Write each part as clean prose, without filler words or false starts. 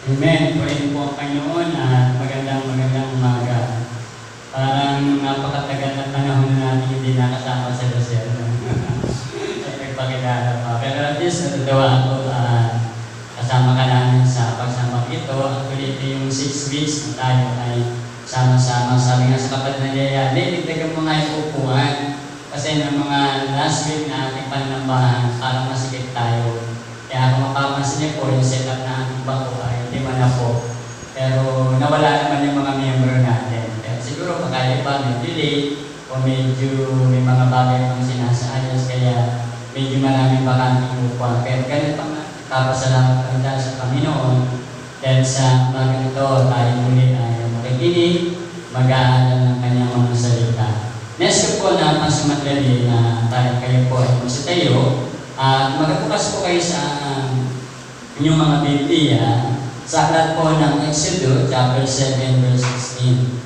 Amen. Purihin po ang Panginoon at magandang umaga. Parang napakatagal na panahon na natin hindi nakasama sa Lucero. At nagpakilala pa. Pero at least natutuwa ako kasama ka namin sa pagsama ito. Actually, ito yung 6 weeks na tayo ay sama-sama. Sabi nga sa kapatid na Yaya, dagdagan mo nga yung upuan. Kasi ng mga last week na ating panambahan, parang masikip tayo. Kaya kung mapapansin niyo po, yung setup na ating bako ay lima na po. Pero nawala naman yung mga miyembro natin. Kaya siguro pakaya pa may delay o medyo may mga bagay pang sinasaayos. Kaya medyo maraming bakanting upuan. Pero ganun pa nga, kapasalamat kami dahil sa Panginoon. Dahil sa mga ganito, tayo muli ay makikinig, mag-aaral ng kanyang mga salita. Next ko po na pasumadali na kayo po ay magsitayo. Magbukas po kayo sa inyong mga Biblia sa aklat po ng Exodus chapter 7 verse 16.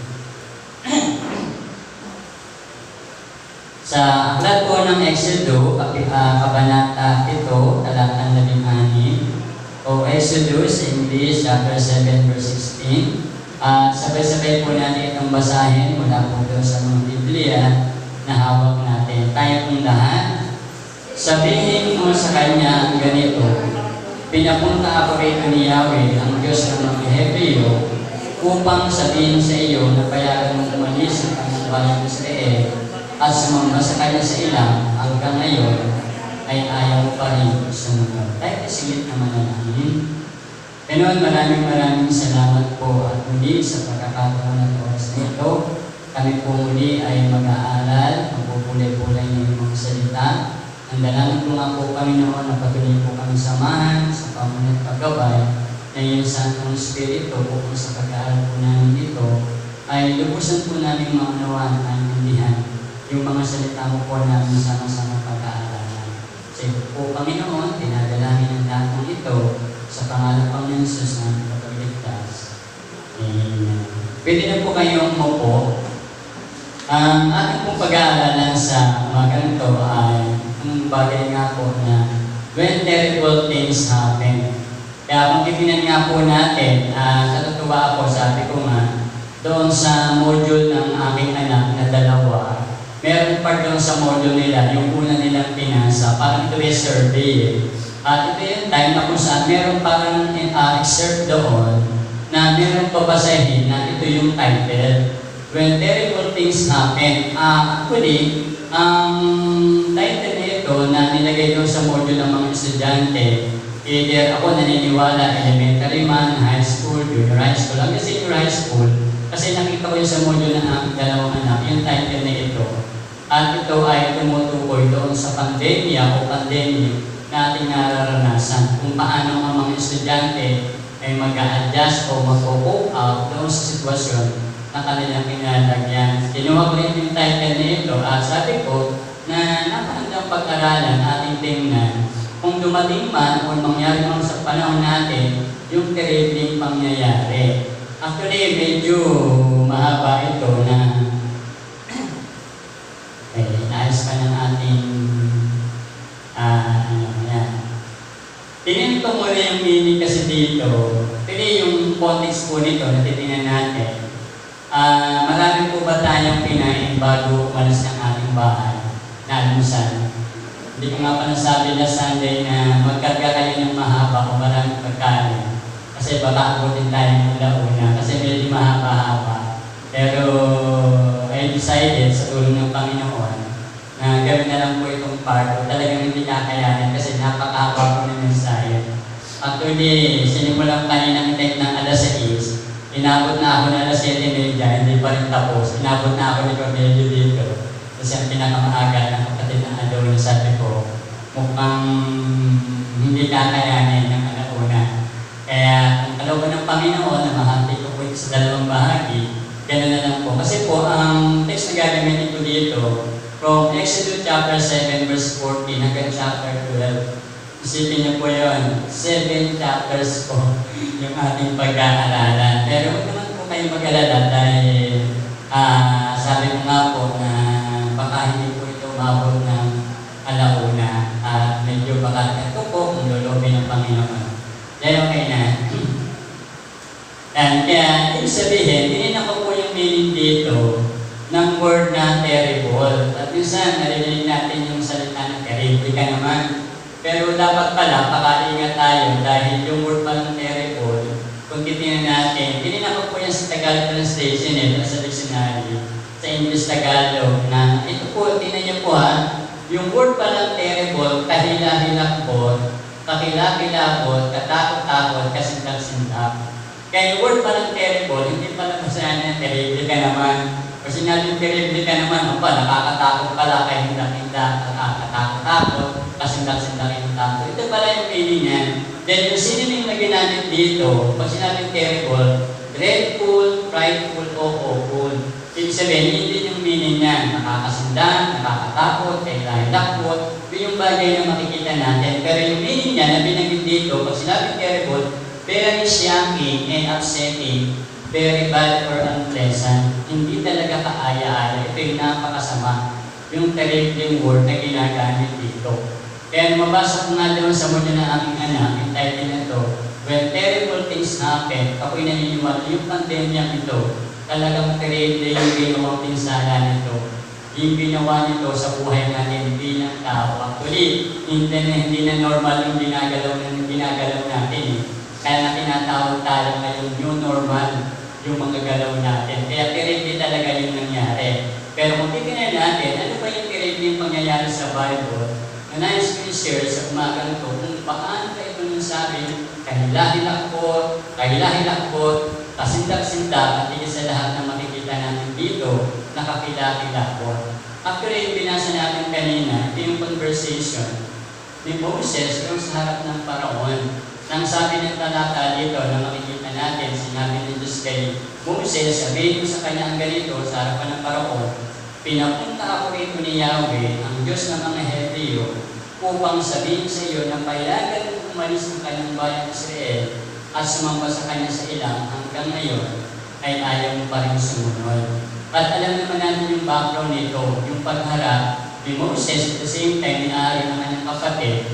Sa aklat po ng Exodus, kabanata 7, talatang 16, o Exodus sa English chapter 7 verse 16. Sabay-sabay po natin itong basahin mula po doon sa mga Biblia na hawak natin. Tayo pong lahat. Sabihin mo sa kanya ang ganito, pinapunta ako rito ni Yahweh, ang Diyos ng mga Hebreo, upang sabihin sa iyo na bayaran mong umalis ang bayang Israel at sumamba sa kanya sa ilang hanggang ngayon ay ayaw pa rin sumunod. Tayo kasigit naman na namin. Pinoon, maraming salamat po at muli sa pagkakataon at oras nito. Kami po muli ay mag-aaral, magpupulay-pulay ng mga salita. Ang dalangin ko nga po, Panginoon, na patuloy po kami samahan sa pamunat paggabay na yung Santong Espiritu po sa pag-aaral po namin dito ay lubusan po namin maunawaan at maintindihan yung mga salita mo po namin sama-sama pag-aaralan. Sa iyo po, Panginoon, tinadalangin ang datong ito sa pangalan ng Jesus na kapagligtas. Amen. Pwede na po kayong umupo. Ang ating pong pag-aaralan sa mga ganito ay ang bagay nga po na when terrible things happen. Kaya kung titignan nga po natin, natutuwa ako, sabi ko nga, doon sa module ng aking anak na dalawa, meron pa doon sa module nila, yung una nilang pinasa, parang ito yung survey. At ito yung time na kung saan meron parang excerpt doon na meron pabasahin na ito yung title. When terrible things happen. Actually, ang title na ito na nilagay doon sa module ng mga estudyante, either ako naniniwala, elementary man, high school, junior high school, hanggang senior high school, kasi nakita ko yung sa module ng aking dalawang anak, yung title na ito. At ito ay tumutukoy doon sa pandemya o pandemic na ating nararanasan, kung paano ang mga estudyante ay mag-a-adjust o mag-cope out doon sa sitwasyon na kanilang pinalagyan. Kinuha ko rin yung title na ito at sabi ko na napakandang pag-aralan ating tingnan kung dumating man o mangyari man sa panahon natin yung terribling pangyayari. Actually, medyo mahaba ito na naayos pa ng ating Tinito mo na yung meaning kasi dito. Pili yung context po nito na titingnan natin. Marami po ba tayong pinain bago umalis ng ating bahay na almusal? Hindi ko nga pa nasabi na Sunday na magkarga kayo ng mahaba o maraming pagkain. Kasi baka abutin tayo ng launa kasi medyo mahaba-haba. Pero I decided sa tulong ng Panginoon na gawin na lang po itong part o talagang hindi kakayanin kasi napakahaba po ng mensahe. Actually, sinimulang kanina itake ng alas 6. Inabot na ako na alas 7:30, hindi pa rin tapos. Inabot na ako ni Cornelio dito. Kasi ang pinakamaaga ng kapatid ng Adon, sabi ko, mukhang hindi kakayanin ng alauna. Kaya ang kalooban ng Panginoon na mahati ko po ito sa dalawang bahagi, gano'n na lang po. Kasi po, ang text na gagamitin ko dito, from Exodus chapter 7 verse 14 hanggang chapter 12, isipin niyo po yun, 7 chapters po yung ating pag-aaralan. Pero huwag naman po kayo mag-alala dahil sabi ko nga po na baka hindi po ito umabot ng alauna at medyo baka ito po kung lulobin ng Panginoon. Dahil okay na. And kaya, ibig sabihin, tininan ko po yung meaning dito ng word na terrible. At minsan, narinig natin yung salita na terrible ka naman. Pero dapat pala, pakaingat tayo dahil yung word palang terrible, kung titingnan natin, tininan ko po yan sa Tagalog translation sa dictionary, sa English Tagalog, na ito po, tingnan niyo po yung word palang terrible, kahila-hilakbot, kakilakilabot, katakot-takot, kasindak-sindak. Kaya yung word palang terrible, hindi pala masayan na terrible ka naman. Kasi sinabing terrible ka naman, nakakatakot pala, kaya hindak-hindak, katakot-takot, kasindak-sindak yung takot. Ito pala yung meaning niyan. Then yung synonym na ginamit dito, pag sinabing terrible, dreadful, frightful, o awful. Ibig sabihin, hindi yung meaning niyan. Nakakasindak, nakakatakot, kahilakbot. Yun yung bagay na makikita natin. Pero yung meaning niya na binanggit dito, pag sinabing terrible, very shocking and upsetting, very bad or unpleasant. Hindi talaga kaaya-aya. Ito yung napakasama. Yung terrible word na ginagamit dito. Kaya mabasa ko nga doon sa muna ng aking anak, yung title na ito, when terrible things happen, ako'y naniniwala yung pandemya ito, talagang terrible yung ginawang pinsala nito. Yung ginawa nito sa buhay natin bilang tao. Actually, hindi na normal yung ginagalaw natin. Kaya na tinatawag tayo ngayong new normal, yung mga galaw natin. Kaya terrible talaga yung nangyari. Pero kung titignan natin, ano ba yung terrible yung pangyayari sa Bible, na nais ko i-share sa umagang ito, kung paano ito nung sabi, kahila-hilakbot, kasindak-sindak, at higit sa lahat na makikita natin dito, nakakilakilakbot. Actually, yung binasa natin kanina, ito yung conversation ni Moses yung sa harap ng Paraon. Nang sabi ng talata dito na makikita natin, sinabi ni Diyos kay Moses, sabihin ko sa kanya ang ganito sa harapan ng Paraon, pinapunta ako rito ni Yahweh, ang Diyos ng mga Hebreo, upang sabihin sa iyo na payagan mo umalis ng kanyang bayan Israel at sumamba sa kanya sa ilang hanggang ngayon ay ayaw mo pa rin sumunod. At alam naman natin yung background nito, yung pagharap ni Moses at the same time ni-ari ng kanyang kapatid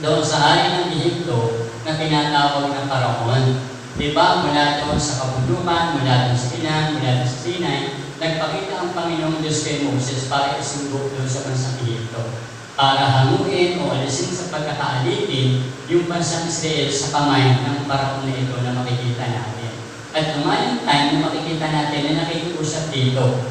doon sa hari ng Ehipto na tinatawag ng Paraon. Diba, mula doon sa kabundukan, mula doon sa Ilang, mula doon sa Sinai, nagpakita ang Panginoong Diyos kay Moses para isumbog doon sa bansang Ehipto. Para hanguin o alisin sa pagkakaalipin yung bansang Israel sa kamay ng Paraon na ito na makikita natin. At umayang time na makikita natin na nakikiusap dito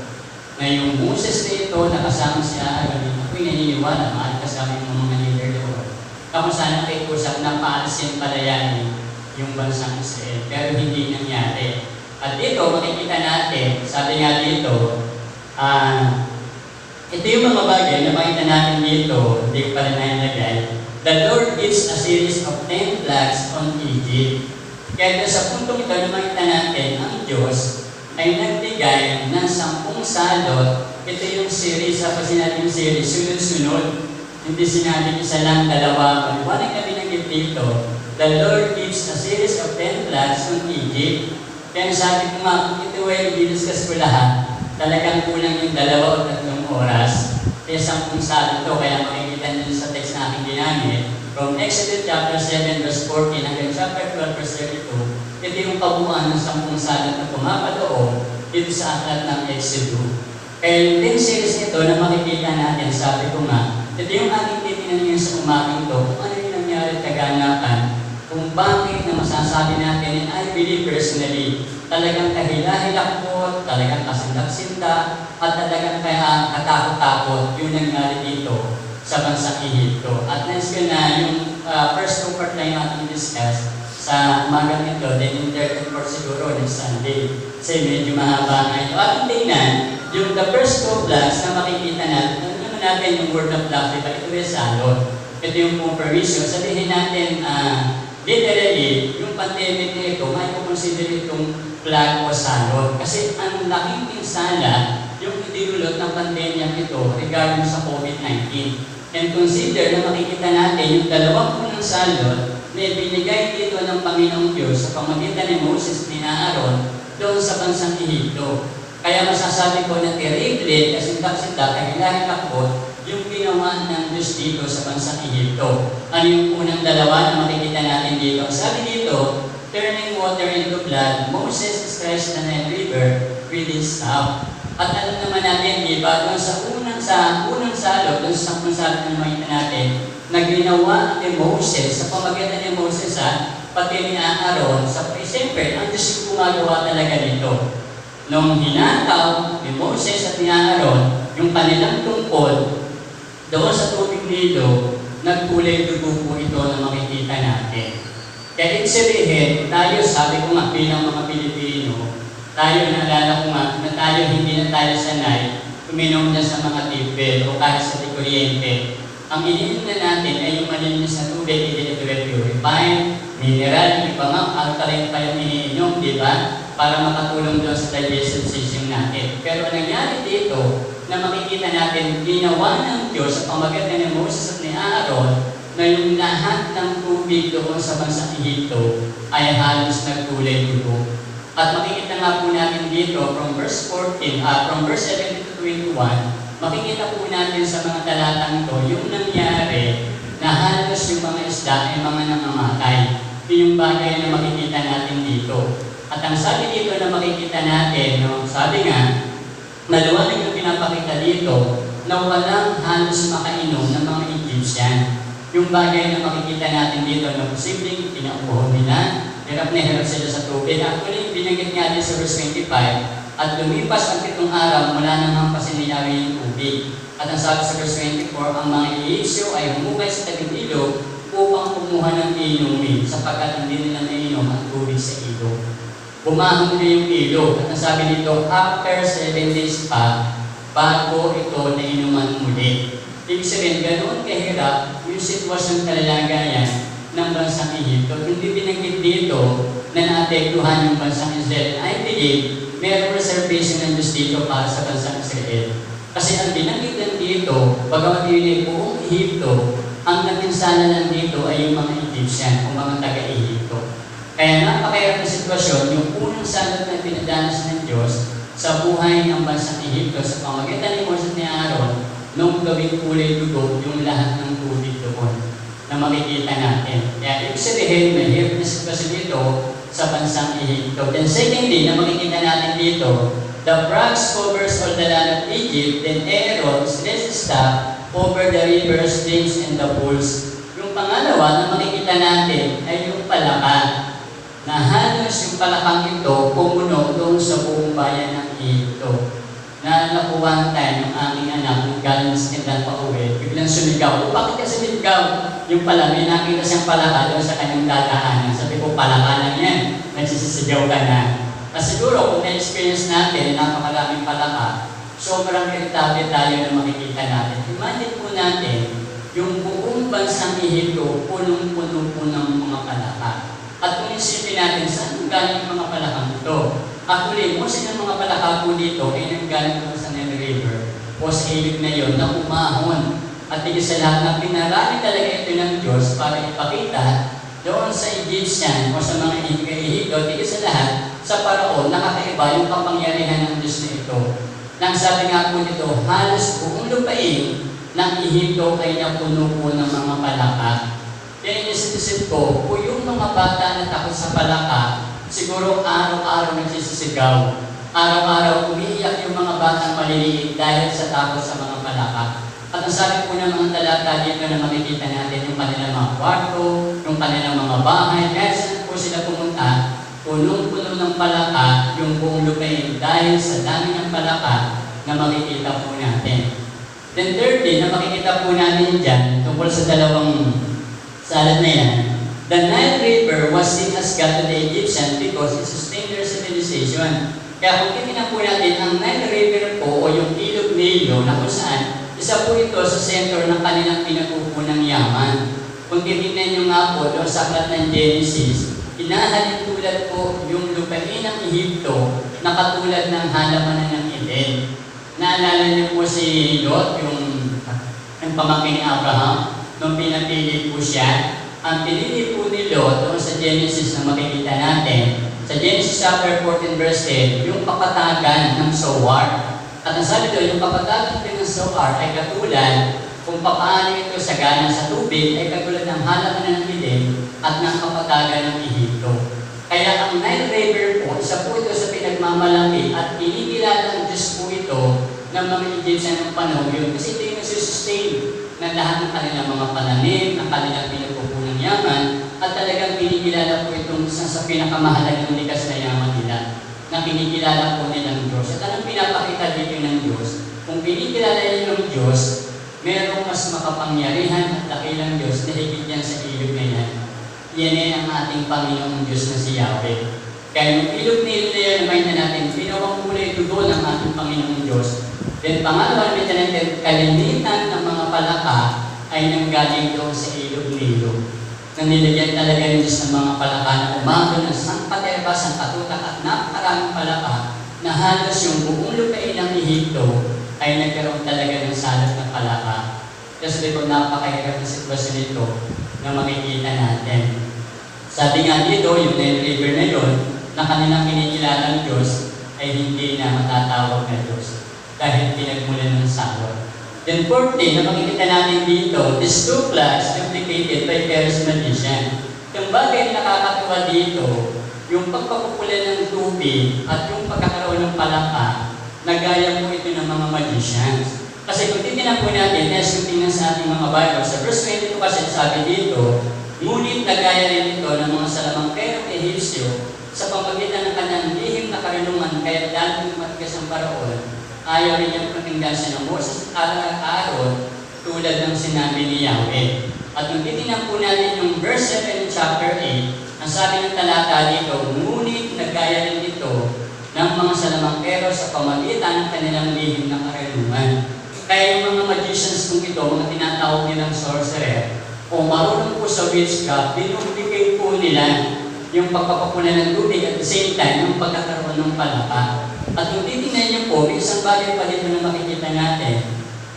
na yung Moses na ito nakasama siya, ako'y naniniwala, mahal kasama yung mga leader doon. Kung saan nakikusap na paalisin palayanin yung bansang Israel. Pero hindi nangyari. At dito, makikita natin, sabi nga dito, ito yung mga bagay na makita natin dito, hindi ko pala nailagay. The Lord gives a series of 10 plagues on Egypt. Kaya sa puntong ito na makita natin, ang Diyos ay nagbigay ng 10 salot. Ito yung series, sa sinabing series, sunod-sunod. Hindi sinabing isa lang, dalawa. Maliwanag na binanggit dito. The Lord gives a series of 10 plagues on Egypt. Kaya sabi ko nga, kung ito ay i-discuss ko lahat, talagang kulang yung 2 o 3 oras. Kaya 10 salot ito, kaya makikita nyo sa text na aking ginamit. From Exodus chapter 7 verse 14 hanggang chapter 12 verse 32, ito yung kabuuan ng 10 salot na pumapaloob dito sa aklat ng Exodus. Kaya yung 10 series nito na makikita natin, sabi ko nga, ito yung ating titingnan ngayon sa umagang ito, kung ano yung nangyari kaganapan, kung bakit na masasabi natin, and I believe personally, talagang kahila-hilakbot, talagang kasindak-sindak, at talagang katakot-takot yung nangyari dito sa bansang Ehipto. At next ko na yung first 2 part lang natin discuss sa umagang ito, then in third part siguro next Sunday. Kasi medyo mahaba nga ito. At tingnan, yung the first 2 blocks na makikita natin yung word of love, diba? Ito yung salot. Ito yung confirmation. Sabihin natin, literally, yung pandemic na ito, may consider itong plague o salot. Kasi ang laking pinsala yung idinulot ng pandemya ito regarding sa COVID-19. And consider na makikita natin yung 2 unang salot na ibinigay dito ng Panginoong Diyos sa pamagitan ni Moses ni Aaron doon sa bansang Ehipto. Kaya masasabi ko na terrible, kasindak-sindak, kahila-hilakbot, yung ginawa ng Diyos dito sa bansang Ehipto. Ano yung unang 2 na makikita natin dito? Sabi dito, turning water into blood, Moses stretched the Nile River with his staff. At alam naman natin, di ba, doon sa unang salo, doon sa sampung salo na makita natin, na ginawa ni Moses, sa pamagitan ni Moses, pati ni Aaron, siyempre, ang Diyos yung gumagawa talaga nito. Nung hinataw ni Moses at ni Aaron, yung kanilang tungkol, doon sa tubig nilo, nagkulay dugo po ito na makikita natin. Kaya ibig sabihin, tayo, sabi ko nga, bilang mga Pilipino, tayo, naalala ko nga, na tayo hindi na tayo sanay, uminom na sa mga tibel o kahit sa kuryente. Ang ininom na natin ay yung malinis na tubig, hindi ito purified, mineral, iba nga, alkaline pa yung iniinom, di ba? Para makatulong doon sa digestive system natin. Pero ang nangyari dito, na makikita natin, ginawa ng Diyos sa pamagitan ni Moses at ni Aaron, na yung lahat ng tubig doon sa bansang Ehipto ay halos nagkulay dugo. At makikita nga po natin dito from verse 17 to 21, makikita po natin sa mga talatang ito yung nangyari na halos yung mga isda ay mga nangamatay. Yung bagay na makikita natin dito. At ang sabi dito na makikita natin, no, sabi nga, maluwanag yung pinapakita dito na walang halos makainom ng mga Egyptian. Yung bagay na makikita natin dito na posibleng pinauho nila, hirap na hirap sila sa tubig. Actually, binanggit nga din sa verse 25, at lumipas ang 7 araw mula nang hampasin ni Yahweh yung tubig. At ang sabi sa verse 24, ang mga Egyptyo ay humukay sa tabing ilog upang kumuha ng inumin, sapagkat hindi nila nainom ang tubig sa ilog. Bumahon na yung ilog. At ang sabi dito, after 7 days pa, bago ito nainuman muli. Ibig sabihin, ganoon kahirap yung sitwasyon kalagayan ng bansang Ehipto. Hindi binanggit dito na naapektuhan yung bansang Israel. I believe, mayroong reservation ng Diyos dito para sa bansang Israel. Kasi ang binanggit lang dito, bagamat yun ay buong Ehipto, ang napinsala lang dito ay yung mga Egyptian o mga taga-Ehipto. Kaya napakahirap na sitwasyon, yung unang sanad na pinadanas ng Diyos sa buhay ng bansang Ehipto sa pamagitan ni Moses ni Aaron, nung gawing kulay dugo yung lahat ng tubig doon na makikita natin. Kaya ibig sabihin, may hirap na sitwasyon dito sa bansang Ehipto. Then secondly, na makikita natin dito, the frogs covers all the land of Egypt, then Aaron stretched his staff over the rivers, streams, and the pools. Yung pangalawa na makikita natin ay yung palaka, na halos yung palakang ito pumuno doon sa buong bayan ng Ehipto. Na nakuha tayo ng aming anak nung galing sa tindahan pa uwi, biglang sumigaw. O bakit ka sumigaw? Yung pala, may nakita siyang palaka doon sa kanyang dadaanan. Sabi ko, palaka lang yan. Nagsisisigaw ka na. Kasi siguro, kung na-experience natin, napakaraming palaka, sobrang irritable tayo na makikita natin. Imagine po natin, yung buong bansang Ehipto, punong-puno po ng mga palaka. At kung isipin natin, saan galing yung mga palakang ito? Actually, most ng mga palaka po dito ay nanggaling po sa Nile River o sa ilog na yun na umahon. At higit sa lahat na pinarami talaga ito ng Diyos para ipakita doon sa Egyptian o sa mga Ehipto, higit sa lahat, sa paraon, nakakaiba yung kapangyarihan ng Diyos na ito. Nang sabi nga po nito, halos buong lupain ng Ehipto ay napuno po ng mga palaka. Kaya inisip ko, kung yung mga bata na takot sa palaka, siguro araw-araw nagsisisigaw. Araw-araw umiiyak yung mga batang maliliit dahil sa takot sa mga palaka. At ang sabi po ng mga talata dito na makikita natin yung kanilang mga kwarto, yung kanilang mga bahay, kahit saan po sila pumunta, punong-puno ng palaka yung buong lupain dahil sa dami ng palaka na makikita po natin. Then thirdly, na makikita po natin dyan, tungkol sa dalawang salad na yan, the Nile River was seen as God to the Egyptians because it sustained their civilization. Kaya kung titignan po natin, ang Nile River po o yung ilog Nilo na kung saan, isa po ito sa center ng kanilang pinagkukunang yaman. Kung titignan nyo nga po doon sa aklat ng Genesis, inahalin tulad po yung lupain ng Ehipto na katulad ng halamanan ng Eden. Naalala niyo po si Lot, yung pamangkin ni Abraham, nung pinapili po siya. Ang pinili po ni Lot doon sa Genesis na makikita natin, sa Genesis chapter 14 verse 10, yung kapatagan ng Zoar. At ang sabi doon, yung kapatagan ng Zoar ay katulad kung paano ito sagana sa tubig ay katulad ng halamanan ng Eden at ng kapatagan ng Ehipto. Kaya Kaya ang Nile River po, isa po ito sa pinagmamalaki at kinikilala ng Diyos po ito ng mga Egyptian ng panahon yun. Kasi ito yung nasusustain ng lahat ng kanilang mga pananim, ng kanilang pinagpupunang yaman, at talagang kinikilala po itong isa sa pinakamahalagang likas na yaman nila, na kinikilala po nilang Diyos. At anong pinapakita dito ng Diyos? Kung kinikilala nila ng Diyos, merong mas makapangyarihan at dakilang Diyos na higit yan sa ilog na yan. Yan ang ating Panginoong Diyos na si Yahweh. Kaya yung ilog nilo na yan, naman na natin, pinawang kulay dugo ng ating Panginoong Diyos. Then pangalawa naman natin, kalimitan ng mga palaka ay nanggaling doon sa ilog nilo. Na nilagyan talaga ng Diyos ng mga palaka na umago ng sangkaterbas, ang katutak at napakaraming palaka na halos yung buong lupain ng Ehipto ay nagkaroon talaga ng salat ng palaka. Kasi ito napakahirap na sitwasyon nito na makikita natin. Sabi nga dito, yung Nile River na yun, na kanilang kinikilalang Diyos ay hindi na matatawag na Diyos dahil pinagmulan ng salot. Then 14, na makikita natin dito, these two plagues duplicated by Pharaoh's magician. Yung bagay na nakakatuwa dito, yung pagpapupulan ng tubig at yung pagkakaroon ng palaka, nagaya po ito ng mga magicians. Kasi kung titignan po natin, as yung tingnan sa ating mga Bible, sa verse 22 kasi sabi dito, ngunit nagaya rin ito ng mga salamangkerong Ehipsyo sa pamagitan ng kanyang lihim na karunungan, kaya dahil matigas ang Paraon, ayaw rin niyang pakinggan siya ng Moses at Aaron tulad ng sinabi ni Yahweh. At kung titignan po natin yung verse 7 chapter 8, ang sabi ng talata dito, ngunit nagaya rin ito ng mga salamangkero sa pamagitan ng kanilang lihim na karunungan. Kaya yung mga magicians kung ito, mga tinatawag nilang sorcerer, o marunong po sa witchcraft, dinuplicate po nila yung pagpapapunan ng tubig at the same time, yung pagkakaroon ng palaka. At kung titignan niyo po, may isang bagay pa dito na makikita natin.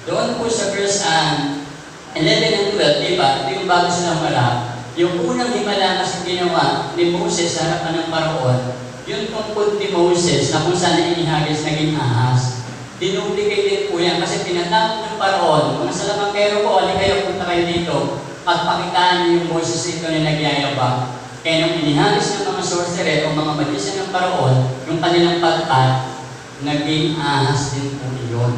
Doon po sa verse 11 and 12, diba? Ito yung bago silang marap. Yung unang himala kasi ginawa ni Moses sa harapan ng Paraon, yung tungkod ni Moses na kung saan inihagis naging ahas. Dinuplicate po yan kasi tinatawag ng Paraon, mga salamangkero po, ali kayo, punta kayo dito at pakitaan niyo yung Moses ito na nagyayabang. Kaya nung inihagis ng mga sorcerer o mga magician ng Paraon, yung kanilang pagkat, naging ahas din po iyon.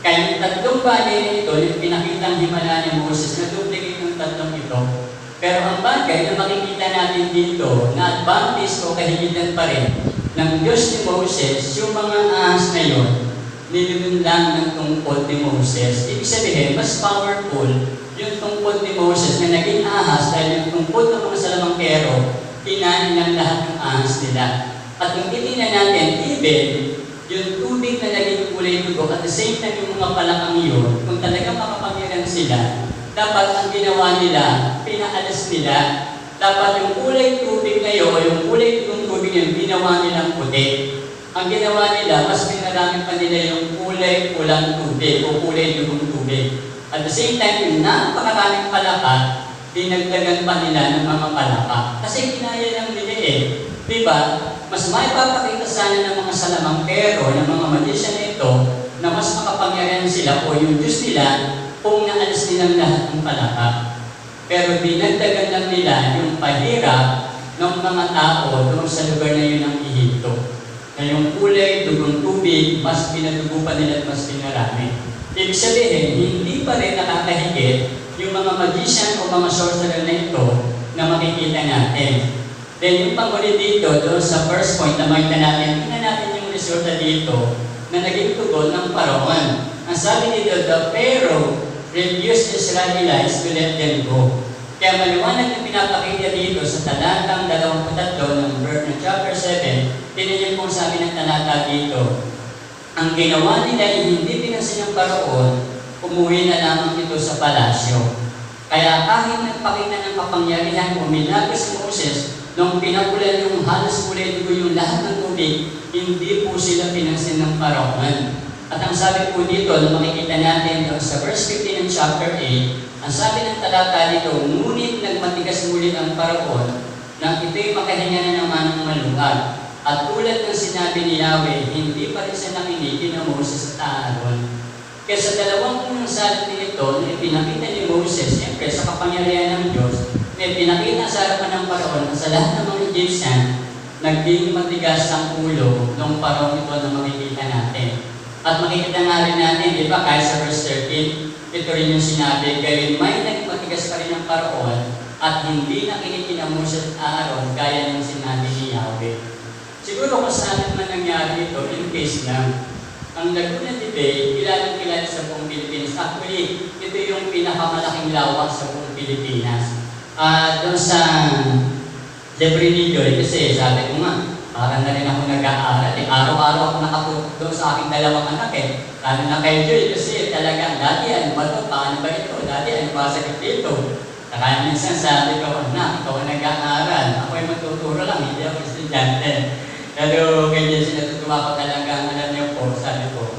Kaya yung tatlong bagay na ito, yung pinakitang himala ni Moses, na-duplicate yung tatlong ito. Pero ang bagay na makikita natin dito, na advantage o kahigitan pa rin ng Diyos ni Moses, yung mga ahas na yun, nilibin lang ng tungkol ni Moses. Ibig sabihin, mas powerful yung tungkol ni Moses na naging ahas dahil yung tungkol ng mga salamangkero, kinain ng lahat ng ahas nila. At kung titignan natin, even yung tubig na naging kulay dugo at the same time yung mga palakang yun, kung talagang makapangyarihan sila, dapat ang ginawa nila, pinaalas nila, dapat yung kulay tubig na yun o yung kulay dugong tubig yun, ginawa nilang puti. Ang ginawa nila, mas pinarami pa nila yung kulay pulang tubig o kulay dugong tubig. At the same time, yung napakaraming palaka, dinagdagan pa nila ng mga palaka. Kasi kinaya lang nila eh. Diba? Mas maipapakita sana ng mga salamangkero, ng mga magician na ito, na mas makapangyarihan sila o yung Diyos nila kung naalis nilang lahat ng palaka. Pero dinagdagan lang nila yung pahirap ng mga tao doon sa lugar na yun ng Ehipto. Na yung kulay, dugong tubig, mas pinadugo pa nila at mas pinarami. Ibig sabihin, hindi pa rin nakakahigit yung mga magician o mga sorcerer na ito na makikita natin. Then yung panghuli dito, doon sa first point na makita natin, tingnan natin yung resulta dito na naging tugon ng Paraon. Ang sabi dito, the Pharaoh refused Israelites to let them go. Kaya maliwanag na pinapakita dito sa talatang 23 ng verse ng chapter 7, tinan kung sabi ng talata dito, ang ginawa nila ay hindi pinansin ng Paraon, umuwi na lamang ito sa palasyo. Kaya kahit nagpakita ng kapangyarihan o milagro si Moses, nung pinapulan yung halos kulay dugo yung lahat ng tubig, hindi po sila pinansin ng Paraon. At ang sabi po dito, na makikita natin sa verse 15 ng chapter 8, ang sabi ng talata dito, ngunit nagmatigas muli ang Paraon nang ito'y makahinga na naman ng maluwag. At tulad ng sinabi ni Yahweh, hindi pa rin siya nakinig na Moses at Aaron. Kaya sa dalawang unang salat nito na ipinakita ni Moses, siyempre sa kapangyarihan ng Diyos, na ipinakita sa harapan ng Paraon at sa lahat ng mga Egyptian, naging matigas ang ulo ng parong ito na makikita natin. At makikita nga rin natin, di ba, kahit sa verse 13, ito rin yung sinabi, gayon may naging matigas pa rin ang Paraon at hindi na kinikinamo siya Aaron gaya ng sinabi ni Yahweh. Siguro kung saan naman nangyari ito, in case lang, ang Laguna de Bay, kilalang-kilala sa buong Pilipinas. Actually, ito yung pinakamalaking lawak sa buong Pilipinas. Doon sa Lebrinillo, kasi sabi ko nga, parang na rin ako nag-aaral. Araw-araw ako nakaputok doon sa aking dalawang anak Lalo na kay Joy, kasi talagang, dati ano ba ito? Paano ba ito? Dati ano ba sakit dito? Kaya minsan sabi ko, anak, ikaw ang nag-aaral. Ako ay matuturo lang, hindi ako estudyante. Pero kaya sinatutuwa ko talaga, alam niyo po, sabi ko,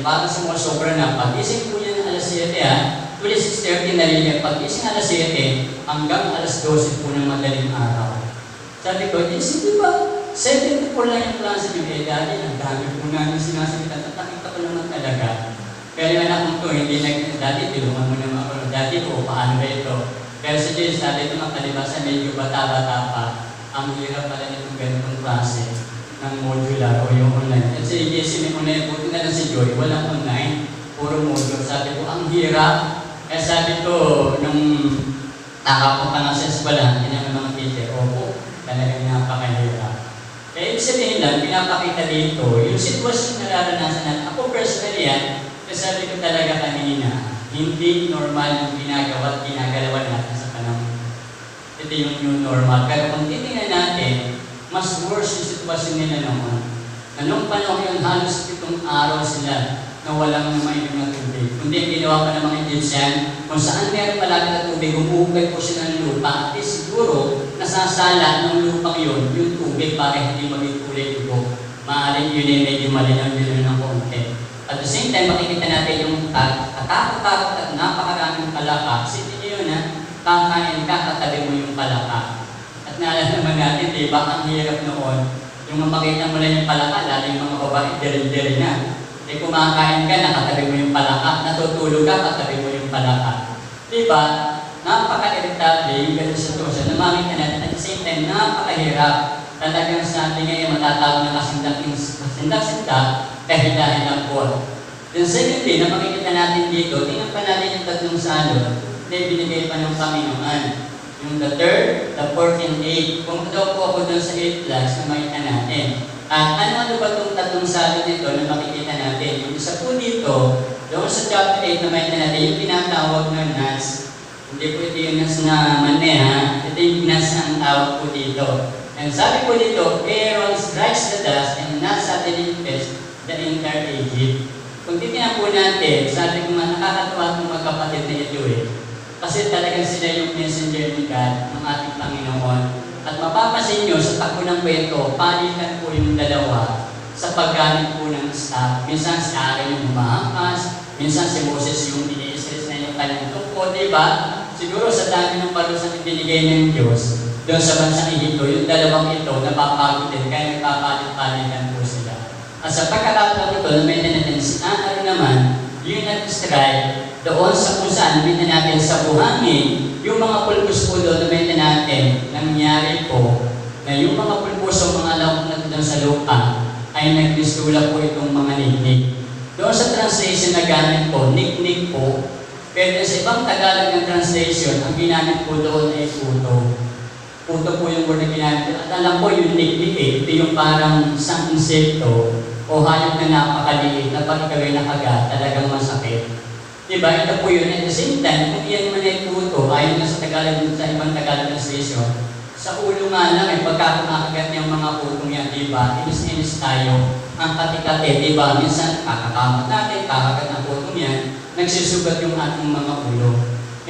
parang sumusobra na, pag-ising po niya ng alas 7, tuloy 6:30 na rin niya, pag-ising alas 7, hanggang alas 12 po ng madaling araw. Sabi ko, di ba, 74 lang yung klase niyo, dati, ang dami po namin sinasabitan, at nakita ko naman talaga. Kaya yung anak ko, hindi dati, tulungan mo naman ako, dati po, paano ba ito? Pero sa Diyos, sabi ko nga palibasan, medyo bata-bata pa, ang hirap pala nitong ganitong klase ng modular o yung online. At si Jesse, may online, buti na lang si Joy, walang online, puro modular. Sabi ko, ang hirap. Kaya sabi ko, nung nakapunta nga sa eskwalahan, tinanong ng mga teacher, opo, talagang napakahirap. Kaya ibig sabihin lang, pinapakita dito, yung sitwasyon na nararanasan natin. Ako personally kasi sabi ko talaga kanina, hindi normal yung ginagawa at ginagalawan natin sa panahon. Ito yung new normal. Pero kung titingnan natin, mas worse yung sitwasyon nila naman. Anong panahon yun, halos 7 araw sila na walang mainom na tubig. Kundi ang ginawa pa ng mga Egyptian, kung saan meron palagi na tubig, umuukay po sila ng lupa. At siguro, nasasala ng lupang yun, yung tubig para hindi maging kulay dugo. Maaaring yun ay medyo malinaw yun ng konti. At the same time, makikita natin yung katakot-takot at napakaraming palaka. Isipin niyo yun kakain ka, katabi mo yung palaka. At naalala naman natin, di ba, ang hirap noon, yung makita mo lang yung palaka, lalo yung mga babae, deri-deri na. Kumakain ka, nakatabi mo yung palaka, natutulog ka, katabi mo yung palaka. Di ba, napaka-irritable yung ganun sitwasyon na makita natin. At the same time, napakahirap. Talagang sa ating ngayon, matatawag na kasindak-sindak, kahit dahil ang po. Then secondly, na makikita natin dito, tingnan pa natin yung tatlong salot na binigay pa ng Panginoon. Yung the third, the fourth, and eighth. Kung daw po ako doon sa 8 plus na makita natin. At ano ba itong tatlong salot nito na makikita natin? Yung isa po dito, doon sa chapter 8 na makita natin, yung tinatawag na nas. Hindi po ito yung nas na mane Ito yung nas ang tawag po dito. And sabi po dito, Aaron strikes the dust and not suddenly infest the entire Egypt. Kung titignan po natin, sabi ko nga nakakatawa itong magkapatid na ito Kasi talagang sila yung messenger ni God ng ating Panginoon. At mapapasin nyo sa takbo ng kwento, palitan po yung dalawa sa paggamit po ng staff. Minsan si Aaron yung humahangkas, minsan si Moses yung ini-stress na yung kanyang tungkol, diba? Siguro sa dami ng palusang ibinigay ng Diyos, doon sa bansang Egypto, yung dalawang ito, napapagod din, kaya nagpapalit-palitan po sila. At sa pagkakataon ito, namin natin si Aaron naman, yung nag-strike, doon sa kung saan namin natin sa buhangin, yung mga pulpos po doon namin natin, nangyari po, na yung mga pulpos o mga lawak na doon sa lupa, ay nagdisula po itong mga niknik. Doon sa translation na gamit po, niknik po, pero sa ibang Tagalog ng translation, ang ginamit po doon ay puto. Puto po yung word na ginamit. At alam po yung niknik ito yung parang isang insekto o hayop na napakaliit na pag ikaw ay nakagat, talagang masakit. Diba? Ito po yun. At the same time, kung iyan man ay puto, ayon na sa Tagalog, sa ibang Tagalog translation, sa ulo nga lang, pagka kumakagat niyang mga putong yan, diba? Inis-inis tayo. Ang kati-kati, diba? Minsan, kakakamot natin, kakagat ang putong yan, nagsusugat yung ating mga ulo.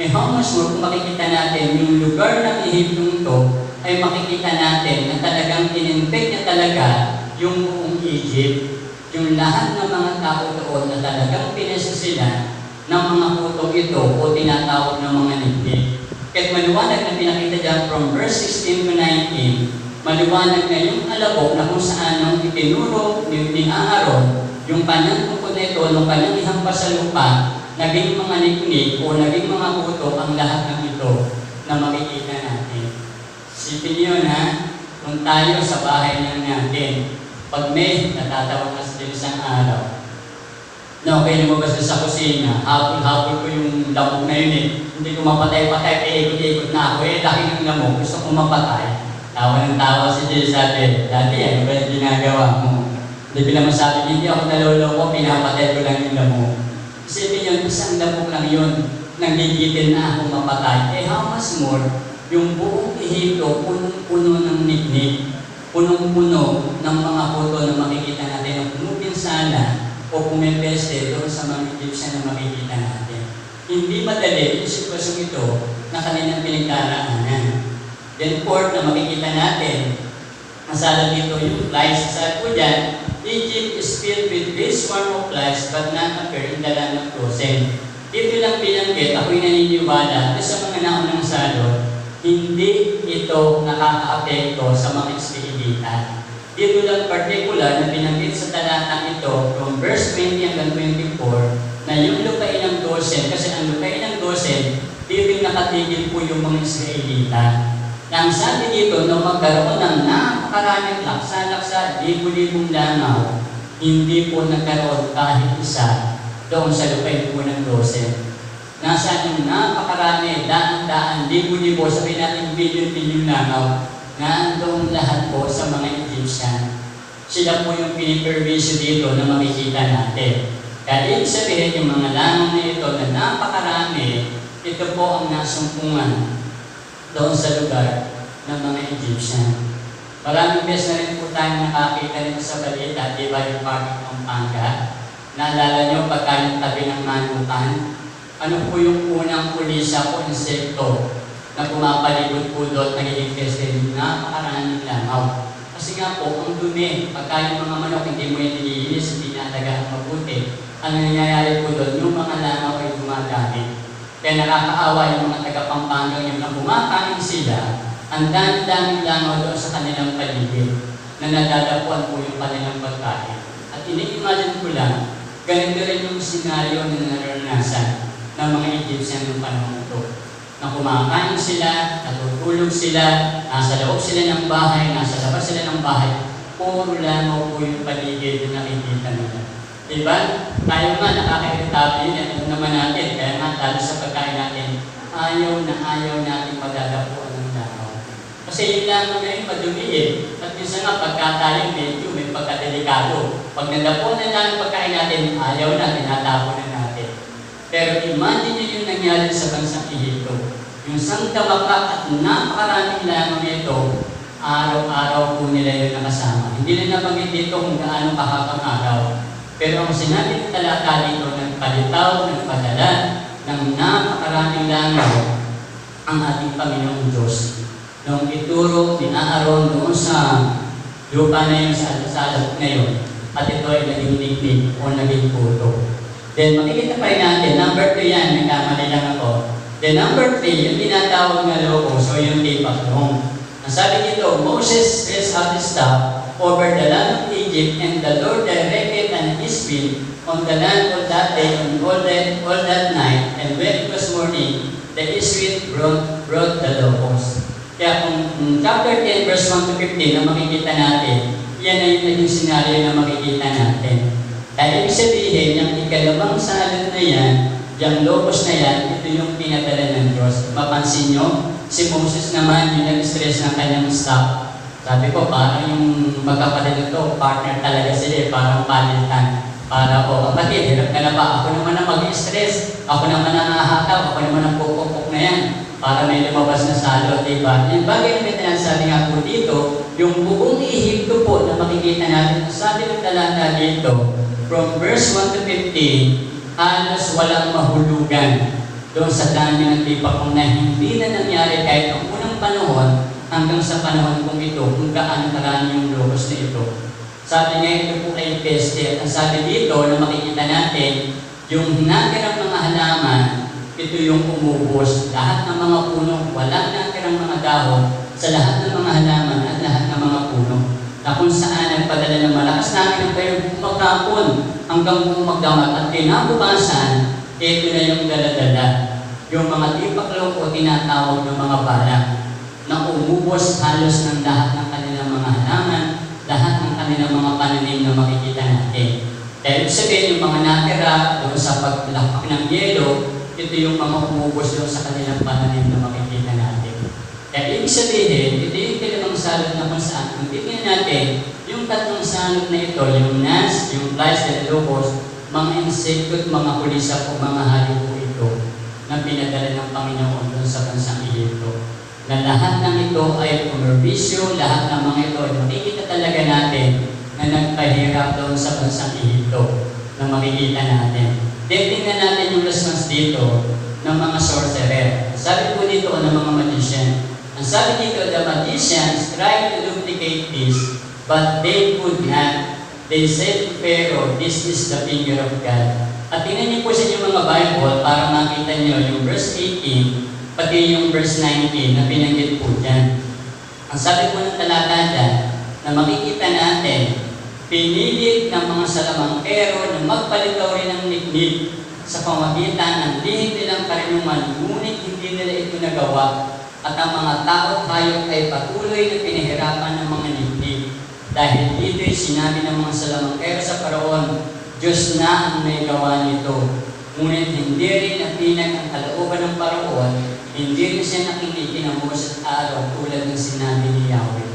How much more kung makikita natin yung lugar ng Ehiptong to, ay makikita natin na talagang in-infect niya talaga yung buong Egypt. Yung lahat ng mga tao doon na talagang pinasa sila ng mga putong ito o tinatawag ng mga niknik. Kahit maliwanag na pinakita dyan from verse 16 to 19, maliwanag na yung alabok na kung saan nung itinuro ni Aaron, yung kanyang tungkol na ito, nung kanyang ihampas sa lupa, naging mga niknik o naging mga puto ang lahat ng ito na makikita natin. Sipin niyo kung tayo sa bahay lang natin, pag may natatawag na sa isang araw, na okay lumabas na sa kusina, hapon-hapon ko yung lamok na yun eh. Hindi ko mapatay-patay, paikot-ikot na ako. Laki ng lamok, gusto kong mapatay. Tawa ng tawa si Jay, sabi, dati ano ba yung ginagawa mo? Hindi ko naman sabi, hindi ako naloloko, pinapatay ko lang yung lamok. Isipin yun, isang lamok lang yun, nanggigigil na ako mapatay. How much more, yung buong Ehipto, punong-puno ng niknik, punong-puno ng mga puto na makikita natin, ang puno sana, o pumipeste doon sa mga Egyptian na makikita natin. Hindi madali yung sitwasyong ito na kanilang pinagdaraanan. Then fourth na makikita natin, masala dito yung flies. Sabi po dyan, Egypt is filled with great swarm of flies but not appear in the land of Goshen. Dito lang binanggit, ako'y naniniwala na sa mga naunang salo, hindi ito nakaka-apekto sa mga Israelita. Dito lang particular na binanggit sa talatang ito from verse 20 hanggang 24 na yung lupain ng Goshen, kasi ang lupain ng Goshen, dito nakatigil po yung mga Israelita. Nang sabi dito na magkaroon ng napakaraming laksa-laksa, libo-libong langaw, hindi po nagkaroon kahit isa doon sa lupain po ng Goshen. Nasa yung napakarami, daan-daan, libo-libo, sabihin natin bilyon-bilyon langaw, nandoon lahat po sa mga Egyptian. Sila po yung piniperwisyo dito na makikita natin. Kaya ibig sabihin yung mga langaw na ito na napakarami, ito po ang nasumpungan doon sa lugar ng mga Egyptian. Maraming beses na rin po tayo nakakita nito sa balita, di ba yung parang Pampanga? Naalala nyo pagka yung tabi ng manukan? Ano po yung unang pulisa o insekto na pumapalibot po doon, nagiging tested, napakaraming langaw. Kasi nga po, ang dumi, pagka yung mga manok hindi mo yung nililinis, hindi natagahan mabuti, ang nangyayari po doon, yung mga langaw ay dumadami. Kaya nakakaawa yung mga taga-Pampanga yung na kumakain sila, ang daming langaw doon sa kanilang paligid, na nadadapuan po yung kanilang pagkain. At ini-imagine ko lang, ganito rin yung senaryo na naranasan ng mga Egyptian ng panahon ito. Na kumakain sila, natutulog sila, nasa loob sila ng bahay, nasa labas sila ng bahay, puro langaw po yung paligid na nakikita nila. Diba? Tayo nga, nakakairitabi yun, alam naman natin, kaya nga lalo sa pagkain natin, ayaw natin madadapuan ng langaw. Kasi yung langaw na yun, madumi eh. At minsan nga, pagka tayo medyo may pagkadelikado. Pag nadapuan na lang ang pagkain natin, ayaw na, tinatapon na natin. Pero imagine nyo yung nangyari sa bansang Ehipto. Yung isang tabaka at napakaraming langaw nito, araw-araw po nila yung nakasama. Hindi na nabanggit dito kung gaano kahabang araw. Pero ang sinabi ng talata dito, nagpalitaw, nagpadala ng napakaraming langaw ang ating Panginoong Diyos. Nung ituro ni Aaron doon sa lupa na yun, sa alok na yun, at ito ay naging niknik o naging puto. Then makikita pa rin natin, number 2 yan, nagkamali lang ako. Then number 3, yung tinatawag na logos o yung tipaklong. Ang sabi dito, Moses raised up his staff over the land of Egypt, and the Lord directed an east wind on the land all that day and all that night, and when it was morning, the east wind brought the logos. Kaya kung chapter 10 verse 1 to 15 na makikita natin, yan ay yung naging senaryo na makikita natin. Dahil ibig sabihin, yung ikalawang salad na yan, yung logos na yan, ito yung pinadala ng Diyos. Mapansin nyo, si Moses naman yung nag-stress ng kanyang staff. Sabi ko, parang yung magkapatid ito, partner talaga sila, parang palitan. Para po, kapatid, hirap ka na ba? Ako naman ang mag-stress. Ako naman ang nahataw. Ako naman ang pupukpuk na yan. Para may lumabas na salo, diba? Yung bagay na sabi nga po dito, yung buong Ehipto po na makikita natin, sabi ng talata dito, from verse 1 to 15, halos walang mahulugan doon sa dami ng tipakong na hindi na nangyari kahit ang unang panahon hanggang sa panahon kong ito kung gaano karami yung logos na ito. Sabi nga ito po ay peste. At ang sabi dito na makikita natin, yung natirang mga halaman, ito yung umubos. Lahat ng mga puno, walang natirang mga dahon sa lahat ng mga halaman at lahat ng mga puno. Na kung saan nagpadala ng malakas namin ang kayo magkapon hanggang kung magdamat at kinabukasan, ito na yung daladala. Yung mga tipaklong o tinatawag ng mga bala na umubos halos ng lahat ng kanilang kanilang mga pananim na makikita natin. Dahil sabihin, yung mga natira doon sa paglakpak ng yelo, ito yung mga umubos doon sa kanilang pananim na makikita natin. Kaya ibig sabihin, ito yung kilamang salot na kung saan, kung titignan natin, yung tatlong salot na ito, yung nas, yung flies, and locust, mga insekto at mga kulisap o mga hayop po ito na pinadala ng Panginoon doon sa bansang Ehipto. Na lahat ng ito ay pumerbisyo, lahat ng mga ito ay makikita talaga natin na nagpahirap doon sa bansang Ehipto na makikita natin. Tingnan natin yung response dito ng mga sorcerer. Sabi po dito ng mga magician. Ang sabi dito, the magicians tried to duplicate this, but they could not. They said to Pharaoh, this is the finger of God. At tingnan niyo po sa inyong mga Bible para makita niyo yung verse 18, pati yung verse 19 na binanggit po dyan. Ang sabi po ng talata dyan, na makikita natin, pinilit ng mga salamangkero na magpalitaw rin ng niknik sa pamagitan ng lihim nilang karunungan, ngunit hindi nila ito nagawa. At ang mga tao at hayop ay patuloy na pinahirapan ng mga niknik. Dahil dito'y sinabi ng mga salamangkero sa Paraon, Diyos na ang may gawa nito. Ngunit hindi rin napinag ang kalooban ng Paraon, hindi rin siya nakinig ng Moses at Aaron tulad ng sinabi ni Yahweh.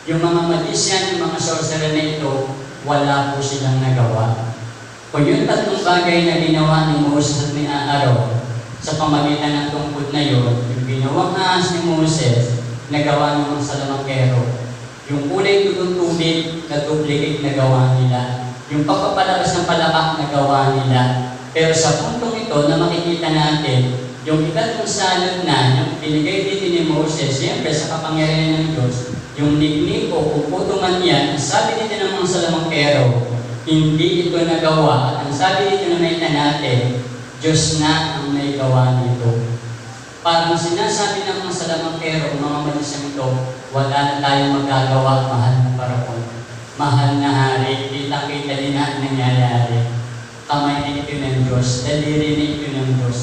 Yung mga magician, yung mga sorcerer na ito, wala po silang nagawa. Kung yung tatlong bagay na ginawa ni Moses at ni Aaron sa pamagitan ng tungkod na yun, yung ginawang ahas ni Moses, nagawa ng mga salamangkero. Yung kulay tutong tubig na duplicate na gawa nila. Yung pagpapalakas ng palakak na gawa nila. Pero sa puntong ito na makikita natin, yung ikatlong salot na, yung binigay dito ni Moses, siyempre sa kapangyarihan ng Diyos, yung niknik o kung puto man yan, sabi dito ng mga salamangkero, hindi ito nagawa. At ang sabi dito na nakita natin, Diyos na ang may gawa nito. Parang sinasabi ng mga salamangkero, mga manisang ito, wala na tayong magagawa, mahal na Paraon. Mahal na hari, kita-kita din na nangyayari. Kamay na ito ng Diyos, daliri na ito ng Diyos.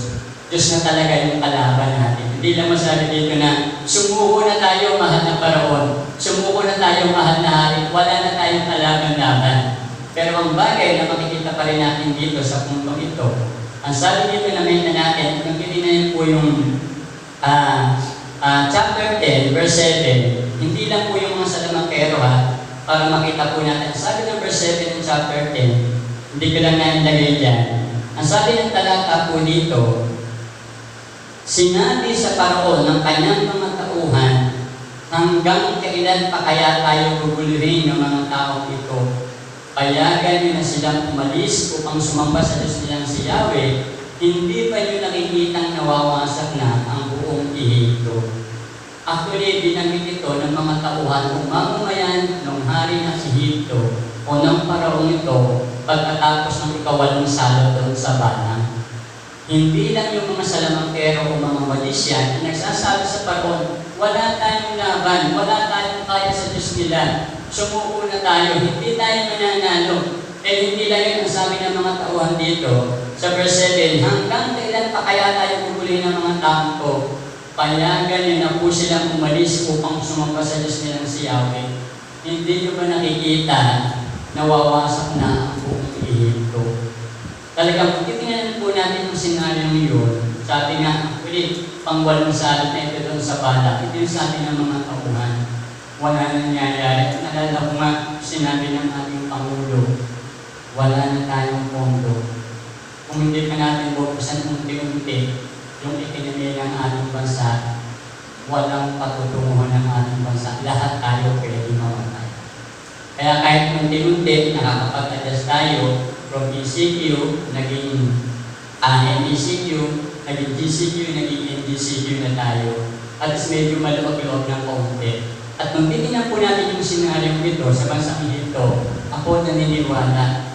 Diyos na talaga yung kalaban natin. Hindi lang masabi dito na sumuko na tayo, mahal na Paraon. Sumuko na tayo, mahal na hari. Wala na tayong kalaban-laban. Pero ang bagay na makikita pa rin natin dito sa puntong ito, ang sabi dito na may natin, kung tinignan po yung chapter 10, verse 7, hindi lang po yung mga salamangkero para makita po natin. Sabi ng verse 7 ng chapter 10, hindi ko lang nailagay dyan. Ang sabi ng talata po dito, sinabi sa Paraon ng kanyang mga tauhan, hanggang kailan pa kaya tayo guguluhin ng mga taong ito? Payagan nyo na silang umalis upang sumamba sa Diyos nilang si Yahweh, hindi pa nyo nakikitang nawawasak na ang buong Ehipto. Actually, binanggit ito ng mga tauhan kung mamamayan ng hari ng Ehipto o ng Paraong ito pagkatapos ng ikawalong salot doon sa Banang. Hindi lang yung mga salamangkero o mga magician na nagsasabi sa Paraon, wala tayong laban, wala tayong kaya sa Diyos nila. Sumuko na tayo, hindi tayo mananalo. Eh hindi lang yun ang sabi ng mga tauhan dito. Sa verse 7, hanggang kailan pa kaya tayo gugulihin ng mga taong ko? Payagan nyo na po silang umalis upang sumamba sa Diyos nilang si Yahweh. Hindi nyo ba nakikita na wawasak na ang buong Ehipto? Talagang titingnan po natin yung senaryo yun. Sabi nga, actually, pang-walong salot na ito doon sa Balak. Ito yung sabi ng mga tauhan. Wala na nangyayari. Nalala ko nga, sinabi ng ating Pangulo, wala na tayong pondo. Kung hindi pa natin bukusan unti-unti yung ekonomiya ng ating bansa, walang patutunguhan ng ating bansa. Lahat tayo pwede mamatay. Kaya kahit unti-unti, nakakapag-adjust tayo from ECQ, naging MECQ, naging GCQ, naging NGCQ na tayo. At medyo maluwag-luwag ng kaunti. At nung titignan po natin yung senaryo ito sa bansang Ehipto, ako naniniwala,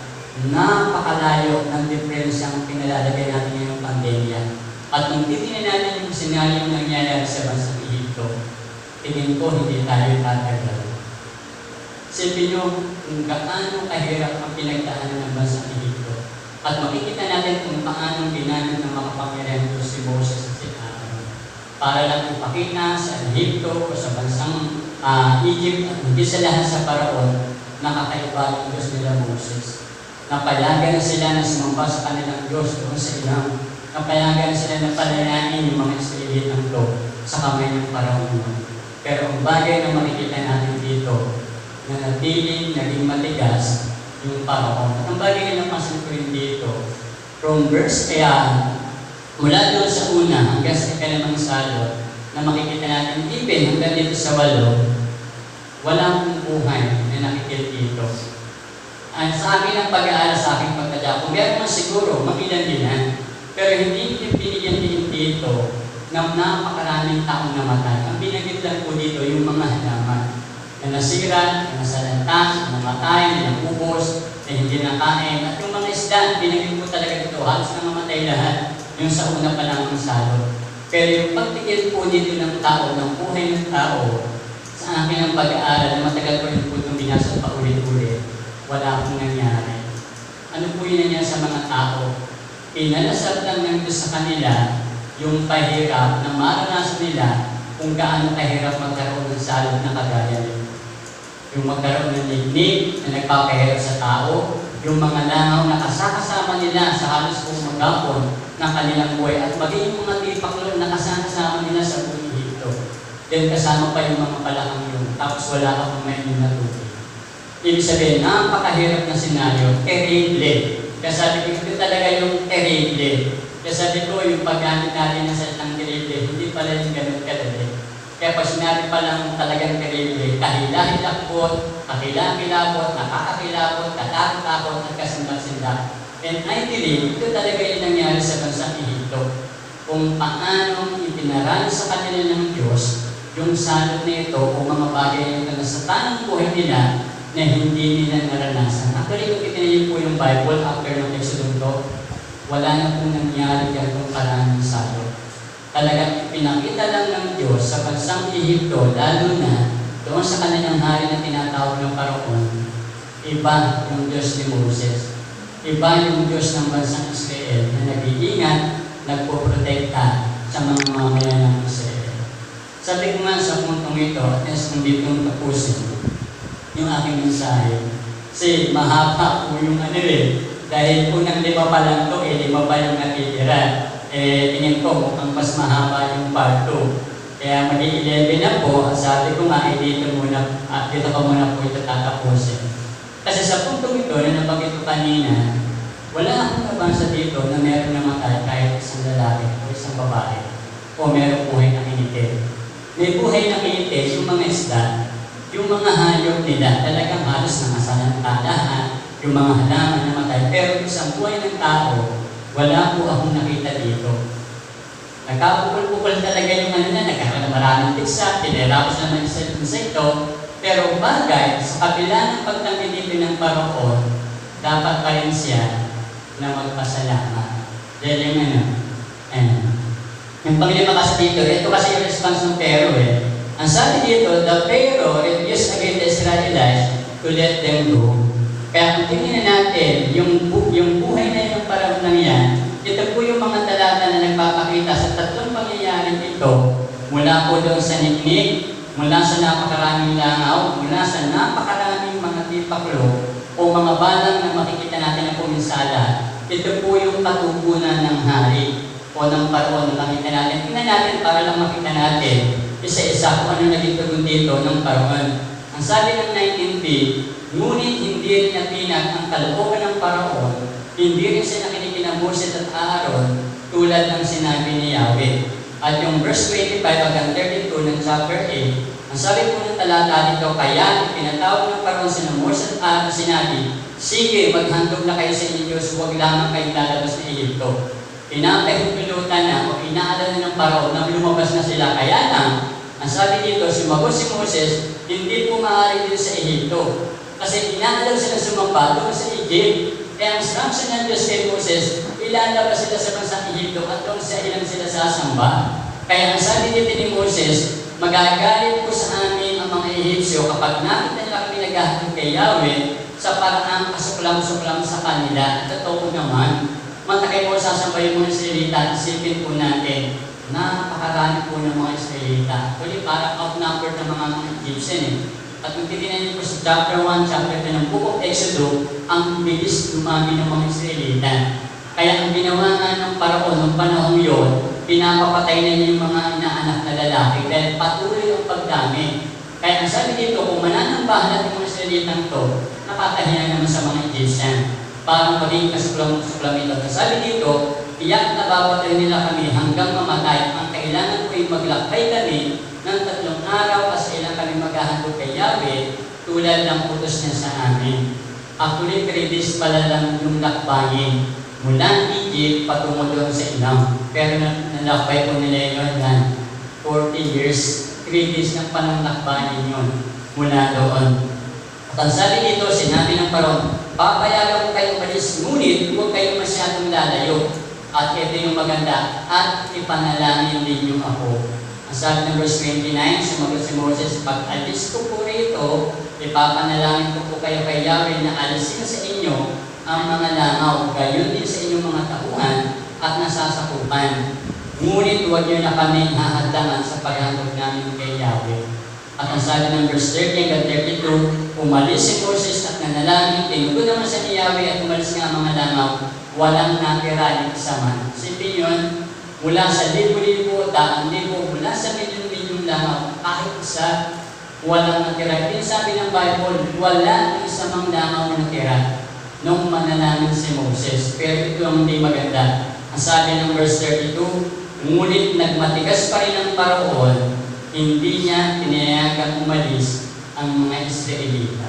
napakalayo ng diferensyang pinalalagay natin ngayong pandemya. At nung titignan natin yung senaryo nangyayari sa bansang Ehipto, tingin ko hindi tayo tatagal. Isipin nyo kung gaano kahirap ang pinagdaanan ng bansang Ehipto. At makikita natin kung paano ginamit ng makapangyarihan ito si Moses at si Aaron. Para lang ipakita sa Ehipto o sa bansang Egypt at hindi sa lahat sa Paraon nakakaiba yung Diyos nila Moses. Napayagan sila na sumamba sa kanilang Diyos doon sa ilang. Napayagan sila na palayain yung mga Israelitang to sa kamay ng Paraon. Pero ang bagay na makikita natin dito, na naging matigas yung Paraon. Ang bagay na napansin ko rin dito, from verse kaya, mula doon sa una hanggang sa ikalimang salot, na makikita natin even hanggang dito sa 8, walang buhay na nakikita dito. Sa akin ang pag-aaral, sa aking pagkadako, meron man siguro, mabilan-bilan, pero hindi binigyan din dito ng napakaraming taong namatay. Ang binagit lang po dito yung mga halaman na nasira, na nasalanta, na namatay, na nakubos, na hindi nakain, at yung mga isda, binagit po talaga dito, halos na mamatay lahat, yung sa una pa lang ng salot. Pero yung pagtigil po dito ng tao, ng buhay ng tao, sa akin ang pag-aaral, na matagal ko rin po itong binasa pa ulit-ulit, wala akong nangyari. Ano po yun nangyari sa mga tao? Inalasap lang ng Diyos sa kanila yung pahirap na maranasan nila kung gaano kahirap magkaroon ng salot na kagaya nila. Yung magkaroon ng lignig na nagpapahirap sa tao, yung mga langaw na kasakasama nila sa halos kung magapon ng kanilang buhay, at maging yung mga tipaklo na kasama nila sa buhay dito. Then kasama pa yung mga palakang yun, tapos wala ka kung may inyong natubig. Ibig sabihin, napakahirap na senaryo, terrible. Kaya sabi ko, ito talaga yung terrible. Kaya sabi ko, yung paggamit natin ng salitang terrible, hindi pala yung ganun kadali. Kaya pag sinabi pa lang talagang terrible, kahilahilakbot, kakilakilabot, nakakakilabot, katakot-takot, at kasindak-sindak. And I believe, ito talaga yung nangyari sa bansang Ehipto. Kung paano ipinaranas sa kanila ng Diyos, yung salot na ito o mga bagay na sa tanong buhay nila na hindi nila naranasan. Actually, kung kitinayin po yung Bible after ng Exodus to, wala na pong nangyari ganitong parang salot. Talagang pinakita lang ng Diyos sa bansang Ehipto, lalo na doon sa kanilang hari na tinatawag ng Paraon, iba yung Diyos ni Moses. Iba yung Diyos ng bansang Israel na nag-iingat, nagpoprotekta sa mga mamayan ng Israel. Sabi ko nga sa puntong ito, at kung dito tapusin yung aking mensahe, kasi mahaba po yung dahil po ng 5 pa lang to, 5 pa yung natitira. Tingin ko mukhang mas mahaba yung part 2. Kaya mag-11 na po, at sabi ko nga, dito ko muna po ito tatapusin. Kasi sa puntong ito, na nabanggit ko kanina, wala akong nabasa dito na meron namatay kahit isang lalaki o isang babae, o meron buhay na kinitin. May buhay na kinitin, yung mga isda, yung mga hayop nila, talagang halos nangasalantalahan, yung mga halaman na namatay. Pero isang buhay ng tao, wala po akong nakita dito. Nagkapukul-pukul talaga yung nagkakaroon na maraming tiksa, pinirapos naman sa insekto, pero bagay, sa kabila ng pagtanggi dito ng Paraon, dapat pa rin siya na magpasalamat. Dahil yung yung panglima kasi dito, ito kasi yung response ng Pharaoh Ang sabi dito, the Pharaoh refused against the Israelites to let them go. Kaya kung tingnan natin, yung buhay na yung Paraon lang yan, ito po yung mga talata na nagpapakita sa tatlong pangyayaring ito, mula po doon sa niknik, mula sa napakaraming langaw, mula sa napakaraming mga tipaklo, o mga balang na makikita natin na puminsala. Ito po yung katugunan ng hari o ng Paraon na makita natin. Tingnan natin para lang makita natin isa-isa kung ano naging tugon dito ng Paraon. Ang sabi ng 19b, ngunit hindi rin natinag ang kalooban ng Paraon, hindi rin siya nakinig kina Moses at Aaron tulad ng sinabi ni Yahweh. At yung verse 25 hanggang 32 ng chapter 8, ang sabi po ng talata dito, kaya pinatawag ng Paraon sina Moses at Aaron, sinabi, sige, maghandog na kayo sa inyong Diyos, huwag lamang kayong lalabas ng Egypto. Pinapahintulutan na o inaalala ng Paraon na lumabas na sila. Kaya lang, ang sabi dito, sumagot si Moses, hindi po maaari dito sa Egypto. Kasi inaalala sila sumamba doon sa Egypt. Kaya ang instruction ng Diyos kay Moses, ilalabas sila sa bansang Egypto at doon sa ilang sila sasamba. Kaya ang sabi dito ni Moses, magagalit po sa amin ang mga Egyptyo kapag nakita nila kami naghahatid kay Yahweh sa parang kasuklam-suklam sa kanila. At totoo naman, matakay po sasambay mo ng Israelita at isipin po natin, napakarami po ng mga Israelita. Actually, parang outnumbered ng mga Egyptian At kung titignan niyo po sa chapter 1, chapter 2 ng Book of Exodus, ang bilis dumami ng mga Israelita. Kaya ang ginawa nga ng Paraon ng panahon yon, pinapapatay na niya yung mga inaanak na lalaki dahil patuloy ang pagdami. Kaya ang sabi dito, kung mananambahan natin mga Israelitang to, nakakahiya naman sa mga Egyptian. Parang maging kasuklam ito. Ang sabi dito, iyak na bawat nila kami hanggang mamatay. Ang kailangan ko ay maglakbay kami ng 3 araw kasi ilang kami maghahandog kay Yahweh tulad ng utos niya sa amin. Actually, 3 days pala lang yung lakbayin mula Egypt patungo doon sa Ilam. Pero nalakbay ko nila yun yan 40 years, 3 days ng pananglakbayin yun mula doon. At ang sabi dito, sinabi ng Paraon, papayagan ko kayong malis, ngunit huwag kayong masyadong lalayo. At ito yung maganda, at ipanalangin ninyo ako. Ang sabi ng verse 29, sumagot si Moses, pag-alis ko po rito, ipapanalangin ko po kayo kay Yahweh na alisin sa inyo ang mga langaw, gayon din sa inyong mga tauhan at nasasakupan. Ngunit huwag niyo na kami hahadlangan sa paghandog namin kay Yahweh. At ang sabi ng verse 30 hanggang 32, umalis si Moses at nanalangin, tinugon naman sa ni Yahweh at umalis nga ang mga langaw, walang natira ng isa man. Isipin yun, mula sa libo-libo, daan-libo, mula sa milyon-milyong langaw, kahit isa, walang natira. Yung sabi ng Bible, wala ng isa mang langaw na natira nung manalangin si Moses. Pero ito ang hindi maganda. Ang sabi ng verse 32, ngunit nagmatigas pa rin ang Paraon, hindi niya pinayagang umalis ang mga Israelita.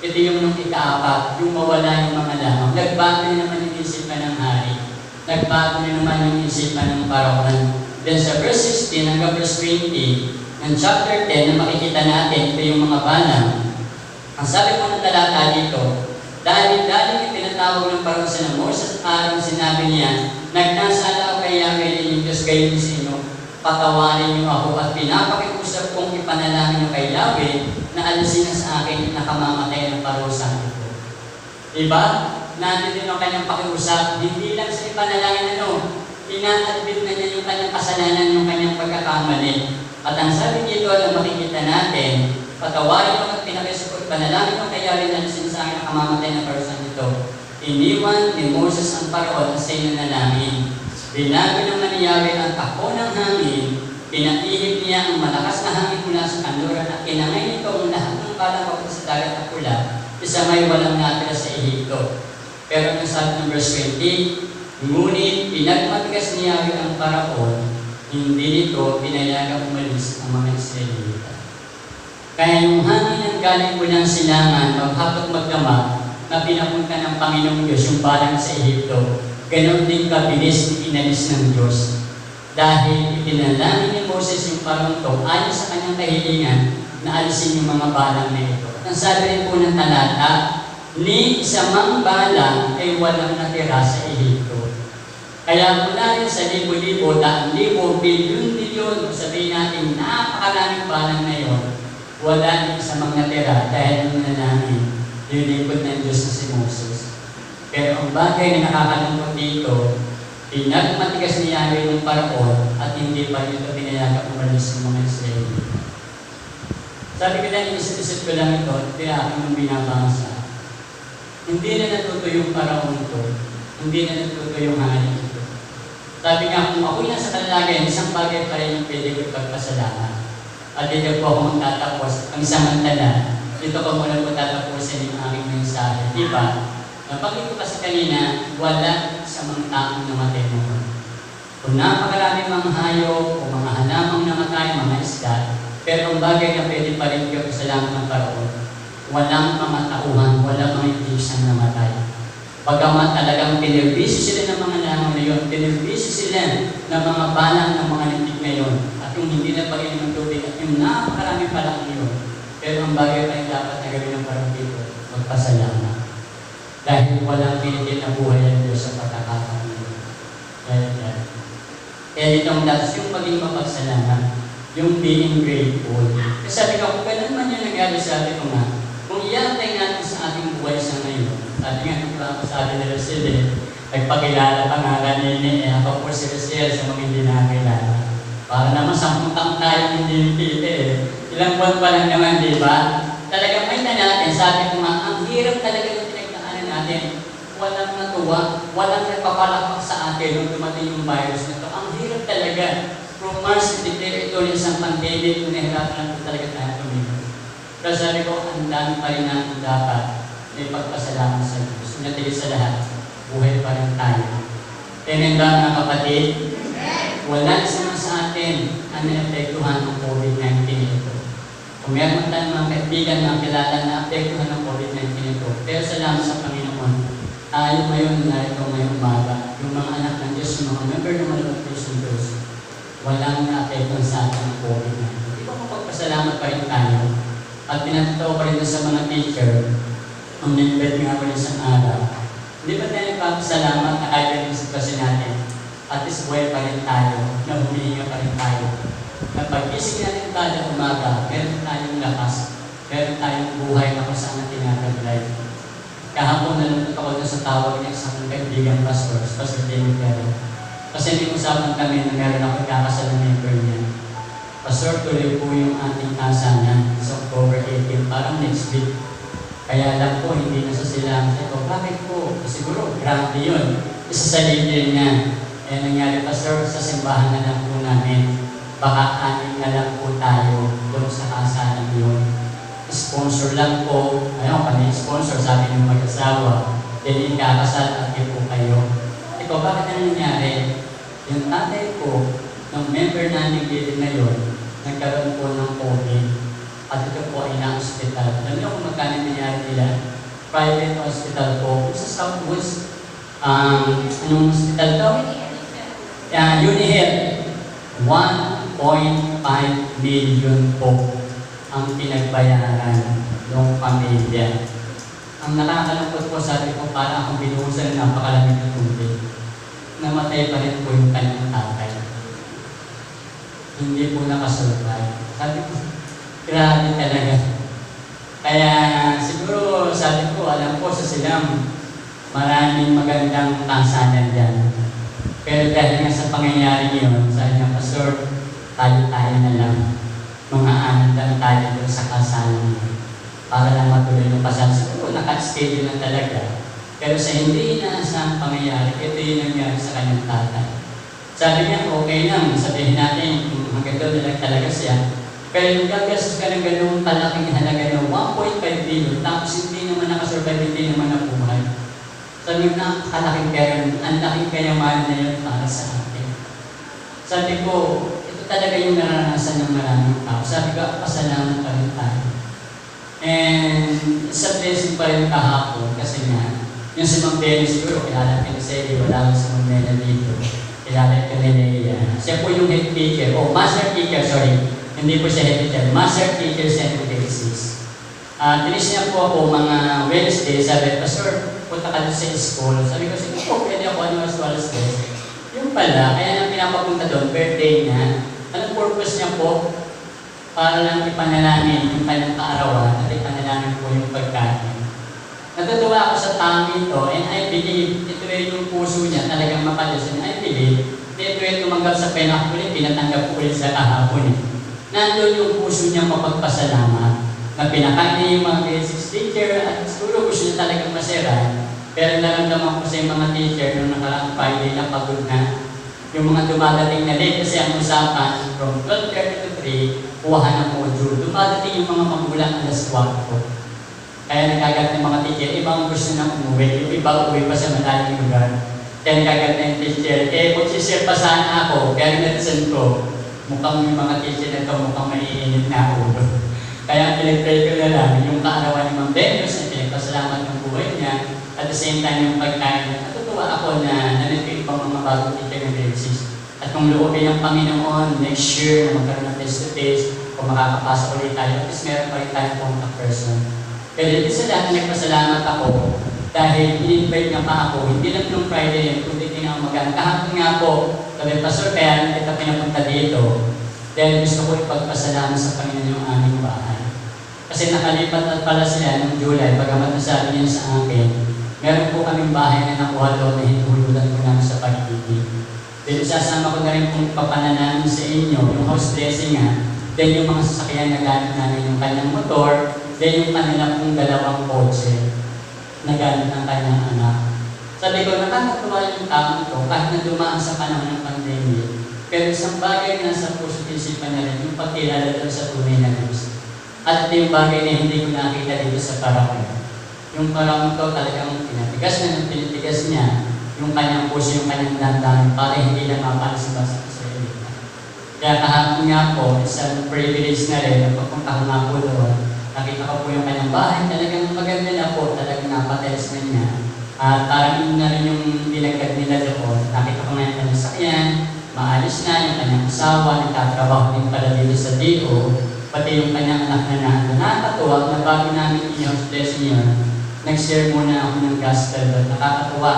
Ito yung nung ika-4, yung mawala yung mga langaw. Nagbago na naman yung isipan ng hari. Nagbago na naman yung isipan ng Paraon. Then sa verse 16 hanggang verse 20, ng chapter 10 na makikita natin, ito yung mga balang. Ang sabi po ng talata dito, dahil pinatawag ng Paraon sa Moses at Aaron, sinabi niya, nagnasala ako kay Yahweh ninyong Diyos gayon sa inyo, patawarin niyo ako at pinapakiusap kong ipanalangin niyo kay Yahweh na alisin na sa akin na kamamatay ng parusa nito. Diba? Nandito yung kanyang pakiusap, hindi lang sa ipanalangin ina-admit na niya yung kanyang kasalanan, yung kanyang pagkakamali. At ang sabi dito na makikita natin, patawarin mo at pinakisupot, panalangin mo kay Yahweh na alisin sa akin na kamamatay ng parusa nito. Iniwan ni Moses ang Paraon sa inyo na namin. Binago naman ni Yahweh ang takbo ng hangin, pinatihip niya ang malakas na hangin mula sa kanluran at kinangay nito ang lahat ng balang papunta sa dagat at pula, isa may walang natira sa Ehipto. Pero ang sabi ng verse 20, ngunit pinagmatigas ni Yahweh ang Paraon, hindi nito pinayagang umalis ang mga Israelita. Kaya yung hangin ang galing mo ng silangan, maghapot magdamag, na pinapunta ng Panginoong Diyos yung balang sa Ehipto, ganon din kabilis ni inalis ng Diyos. Dahil ipinalangin ni Moses yung Paraon to, ayon sa kanyang kahilingan, na alisin yung mga balang na ito. At ang sabi rin po ng talata, ni isa mang balang ay walang natira sa Ehipto. Kaya mula rin sa libo-libo, daan-libo, bilyon-bilyon, sabihin natin, napakaraming balang na yun, wala rin isa mang natira dahil nung nanalangin, lilipod ng Diyos na si Moses. Pero ang bagay na nakakalungkot dito, pinagmatigas ni Yahweh ng Paraon at hindi pa ito pinayagang umalis ng mga Israelita. Sabi ko lang, isip-isip ko lang ito, kaya aking binabasa. Hindi na natuto yung Paraon ito, hindi na natuto yung hari ito. Sabi nga, kung ako'y nasa kalagayan, isang bagay pa rin yung pwede ko ipagpasalamat. At dito po ako magtatapos, ang samantala, dito ko muna po tatapusin yung aking mensahe. Di ba? Napagin ko kasi kanina, wala sa mga taong namatay noon. Kung napakarami mga hayop o mga halamang namatay, mga isda, pero ang bagay na pwede pa rin kayo sa langit ng Paraon, walang mga tauhan, walang mga Egyptian namatay. Bagamat talagang pinirbisi sila ng mga langaw na yun, pinirbisi sila ng mga balang ng mga nitik na yun, at yung hindi na pag-inom ng tubig, at yung napakarami pa lang yun. Pero ang bagay pa yung dapat na gawin ng Paraon dito, magpasalamat. Dahil walang pinitin na buhay ang Diyos sa pagkakataon nito. Kaya dito ang datos yung maging mapagsalamat, yung being grateful. Kasi sabi ko, kung ganun man yung nangyari sa atin ko nga, kung iantay natin sa ating buhay sa ngayon, sabi nga nung sabi ni Rosel, nagpakilala pa nga kanini, ako po si Rosel sa mga hindi nakakilala. Para naman 10 taong tayong hindi nakita Ilang buwan pa lang naman, di ba? talagang may na natin, sabi ko nga, ang hirap talaga yung pinagdaanan natin. Walang natuwa, walang nagpapalakpak sa atin nung dumating yung virus na ito. Ang hirap talaga. From March, declare ito yung isang pandemic, kung nahirapan lang talaga tayo tumigil. Pero sabi ko, ang dami pa rin natin dapat may pagpasalamat sa Diyos. Natigil sa lahat, buhay pa rin tayo. Tinenda mga kapatid, wala isa sa atin ang naapektuhan ng COVID-19 ito. Kung meron tayong mga kaibigan na kilala na apektuhan ng COVID-19 ito, pero salamat sa Panginoon, tayo ngayon na ito ngayong umaga, yung mga anak ng Diyos, yung mga member ng Malawang Christian Diyos, walang naapektuhan sa atin ng COVID-19. Di ba mapagpasalamat pa rin tayo? At pinatataw pa rin sa mga teacher, ang nilibet nga pa rin sa araw. Hindi ba tayo nagpapasalamat na kahit yung sitwasyon natin? At least buhay pa rin tayo, na humihinga pa rin tayo. Na pag-ising natin kada umaga, meron tayong lakas, meron tayong buhay na kung saan natin tinataglay. Kahapon nalungkot ako sa tawag niya sa mga kaibigan pastors, Pastor David Perry. Kasi may usapan kami na meron ako kakasal ng member niya. Pastor, tuloy po yung ating kasalan sa October 18, parang next week. Kaya alam ko, hindi na sa sila. Sabi ko, bakit po? Siguro, grabe yun. Isa sa leader niya. Kaya nangyari, Pastor, sa simbahan na lang po namin. Baka anin na lang po tayo doon sa kasalan yun. Sponsor lang po. Ayun, kami sponsor, sabi ng mag-asawa. Then, ikakasal at po kayo. Sabi ko, bakit na nangyari? Yung tatay ko, ng member namin dito na yun, nagkaroon po ng COVID. At ito po ay na-hospital. Alam niyo kung magkano nangyari nila? Private hospital po. Sa Southwest, anong hospital to? UniHealth. 1.5 million po ang pinagbayaran ng pamilya. Ang nakakalungkot po, sabi ko, para akong binuhusan ng napakalamig na tubig. Namatay pa rin po yung kanyang tatay. Hindi po nakasurvive. Sabi ko, grabe talaga. Kaya siguro sabi ko, alam ko sa silang maraming magandang kasalan dyan. Pero dahil nga sa pangyayari ngayon, sabi niya, Pastor, tayo na lang. Mga anak lang tayo doon sa kasalan niya. Para lang matuloy ng pasal. Siguro naka-schedule na talaga. Pero sa hindi inaasahang pangyayari, ito yung nangyari sa kanyang tatay. Sabi niya, okay lang, sabihin natin, maganda na lang talaga siya. Pero yung gagastos ka ng ganung kalaking halaga ng 1.5 billion, tapos hindi naman nakasurvive, hindi naman nabuhay. Sabi na, kalaking pera, ang laking kayamanan na yun para sa atin. Sabi ko, ito talaga yung naranasan ng maraming tao. Sabi ko, pasalamat pa rin tayo. And sa blessing pa rin kahapon, kasi nga, yung si Mang Benny siguro, kilala ko sa iyo, wala ko si Mang Benny dito. Kilala ko ni Leia. Siya po yung head teacher, master teacher, sorry. Hindi po siya head teacher, master teacher sa Genesis. Tinis niya po ako mga Wednesday, sabi, Pastor, punta ka doon sa school. Sabi ko, sige po, pwede ako ano as well as this. Yung pala, kaya nang pinapapunta doon, birthday niya. Anong purpose niya po? Para lang ipanalangin yung kanyang kaarawan at ipanalangin po yung pagkain. Natutuwa ako sa tami ito, and I believe ito yung puso niya talagang makalis. And I believe ito yung tumanggap sa penak ulit, pinatanggap ulit sa kahapon. Nandun yung puso niya mapagpasalamat. Na pinakain niya yung mga basic teacher at siguro gusto niya talagang masira. Pero naramdaman ko sa yung mga teacher nung nakaraang Friday na pagod na. Yung mga dumadating na late kasi ang usapan from 12:30 to 3, kuha ng module. Dumadating yung mga magulang alas 4. Kaya nagagat ng mga teacher, ibang gusto na umuwi. Yung iba uwi pa sa malaking lugar. Kaya nagagat ng teacher, magsishare pa sana ako. Kaya natisan ko, mukhang yung mga teacher na ito, mukhang maiinit na ulo. Kaya pinag-pray ko na lang yung kaarawan ni Mang Venus na pinagpasalamat ng buhay niya. At the same time yung pagkain. Natutuwa ako na nanatili pang mga bagong teacher ng Genesis. At kung loobin ng Panginoon, next year na magkaroon ng face-to-face, kung makakapasok ulit tayo, at least meron pa rin tayong contact person. Pero hindi sa lahat nagpasalamat ako dahil in-invite nga pa ako, hindi lang nung Friday, kundi tinamagan. Kahapon nga po, sabi, Pastor, kaya kita pinapunta dito. Dahil gusto ko ipagpasalamat sa Panginoon yung aming bahay. Kasi nakalipat na pala sila noong July, bagamat nasabi niya sa akin, meron po kaming bahay na nakuha doon na hinulutan ko namin sa pag-ibig. Then sasama ko na rin kung papananamin sa inyo, yung house blessing nga, then yung mga sasakyan na gamit namin, yung kanyang motor, then yung kanila pong dalawang kotse na gamit ng kanyang anak. Sabi ko, nakakatuwa yung taong to kahit na dumaan sa panahon ng pandemic, pero isang bagay na sa puso isipan niya rin yung pagkilala doon sa tunay na Diyos. At ito yung bagay na hindi ko nakita dito sa Paraon. Yung Paraon to talagang pinatigas na ng pinatigas niya yung kanyang puso, yung kanyang damdamin para hindi na mapansin sa Israelita. Kaya kahapon nga po, isang privilege na rin, nagpapunta ko nga po doon, nakita ko po yung kanyang bahay, talagang maganda na po, talagang napatilis na niya. At parang yun na rin yung dinagdag nila doon. Nakita ko nga yung kanyang sakyan, maalis na yung kanyang asawa, nagtatrabaho din pala dito sa DO, pati yung kanyang anak na nandun. Nakakatuwa na bago namin i-host niya, nag-share muna ako ng gospel doon. Nakakatuwa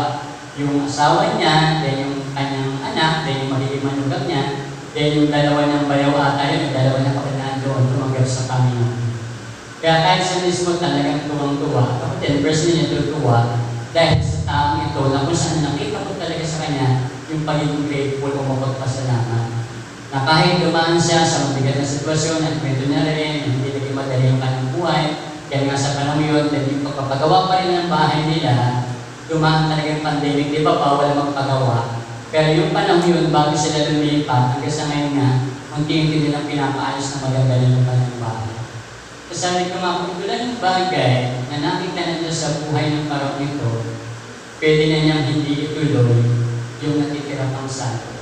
yung asawa niya, then yung kanyang anak, then yung magiging manugang niya, then yung dalawa niyang bayaw ata yun, yung dalawa niyang kapatid doon, tumanggap sa Panginoon. Kaya kahit sa mismo talagang tuwang-tuwa, ako din, personally natutuwa, dahil sa taong ito, na kung saan nakita ko talaga sa kanya, yung pagiging grateful o mapagpasalamat. Na kahit dumaan siya sa mabigat na sitwasyon, at kwento niya rin, hindi naging madali yung kanyang buhay, kaya nga sa panahon yun, then yung pagpapagawa pa rin ng bahay nila, dumaan talaga yung pandemic, di ba bawal magpagawa. Pero yung panahon yun, bago sila lumipat, hanggang sa ngayon nga, unti-unti nilang pinapaayos na magagaling ng kanyang bahay. So sabi ko nga, kung ito lang yung bagay na nakita na Diyos sa buhay ng Paraon ito, pwede na niyang hindi ituloy yung natitira pang santo.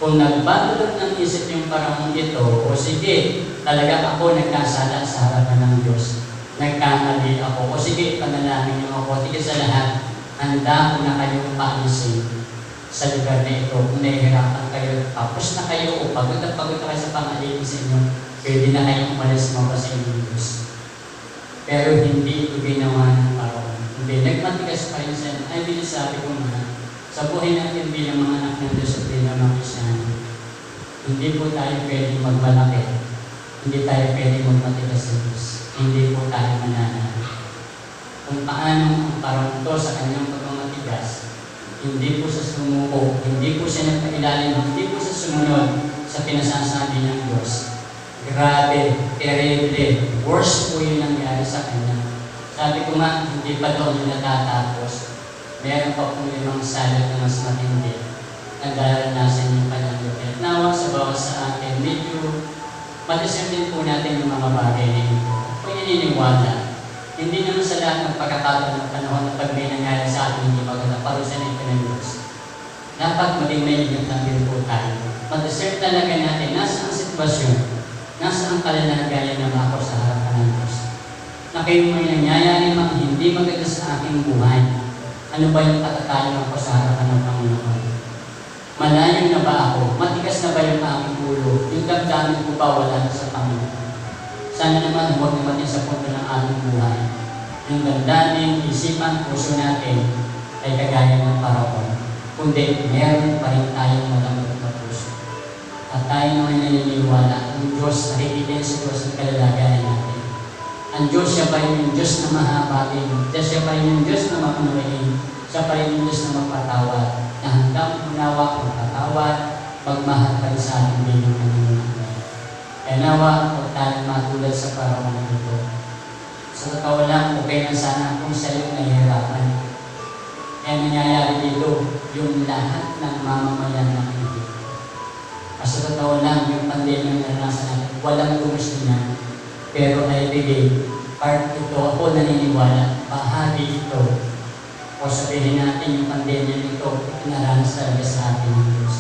Kung nagbago lang ng isip yung Paraon ito, o sige, talaga ako nagkasala sa harapan ng Diyos. Nagkamali ako, o sige, panalangin niyo ako, sige sa lahat, handa ko na kayong paalisin sa lugar na ito. Kung nahihirapan kayo, tapos na kayo, o pagod na kayo sa pangalitin sa inyo, pwede na kayong umalis mga sa inyong Diyos. Pero hindi ito ginawa ng Paraon. Hindi, nagmatigas pa rin sa inyo. Ay, binasabi ko nga, sa buhay natin bilang mga anak ng Diyos at bilang mga Kristyano, hindi po tayo pwede magmalaki. Hindi tayo pwede magmatigas sa Diyos. Hindi po tayo mananalo. Kung paano ang Paraon to sa kanyang pagmamatigas, hindi po siya sumuko, hindi po siya nagpailalim, hindi po siya sumunod sa pinasasabi ng Diyos. Grabe, terrible, worst po yung nangyari sa kanya. Sabi ko nga, hindi pa doon yung natatapos. Meron pa po limang salat na mas matindi. Nagdaranasan yung kanyang lupa. Nawa sa bawat sa atin, medyo matisip din po natin yung mga bagay na ito. Kung ininiwala, hindi naman sa lahat ng pagkakataon ng panahon na pag may nangyari sa atin, hindi maganda, parusa na ito ng Diyos. Dapat maging may inyong din po tayo. Matisip talaga natin, nasa ang sitwasyon, nasa ang kalalagayan na ako sa harapan ng Diyos. Na kayo may nangyayari mang hindi maganda sa aking buhay. Ano ba yung katatayan ko sa harapan ng Panginoon? Malayo na ba ako? Matigas na ba yung aking ulo? Yung damdamin ko ba wala na sa Panginoon? Sana naman huwag naman sa punto ng ating buhay. Yung damdamin, isipan, puso natin ay kagaya ng Paraon. Kundi meron pa rin tayong malamot na puso. At tayo naman naniniwala, ang Diyos, nakikita sa Diyos ang kalalagayan natin. Ang Diyos, siya pa yung Diyos na mahabagin. Siya pa yung Diyos na makunuhin. Siya pa yung Diyos na magpatawad. Na hanggang unawa, magpatawad, magmahal pa rin sa ating bilang kanyang mga. Kaya nawa, huwag tayong matulad sa Paraon ito. Sa totoo lang, okay na sana kung sa'yo nahihirapan. Kaya nangyayari dito, yung lahat ng mamamayan ng hindi. Sa totoo lang, yung pandemya na nasa natin, walang gusto niya. Pero I believe, part ito, ako naniniwala, bahagi ito. O sabihin natin yung pandemya nito, pinaranas talaga sa ating ng Diyos.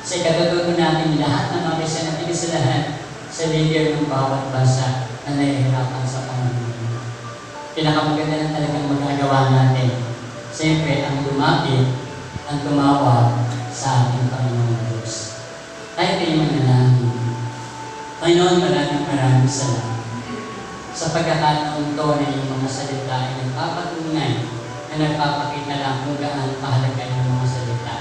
Kasi katututo natin lahat ng mga Kristiyan natin sa lahat sa leader ng bawat bansa na nahihirapan sa Panginoon. Pinakamaganda na talagang magagawa natin. Siyempre, ang lumapit, ang tumawag sa ating Panginoon Diyos. Tayo kayo manalangin. Panginoon, maraming salamat. Sa pagkakataon to na yung mga salita ay nagpapatunay na nagpapakita lang kung gaano kahalaga yung mga salita.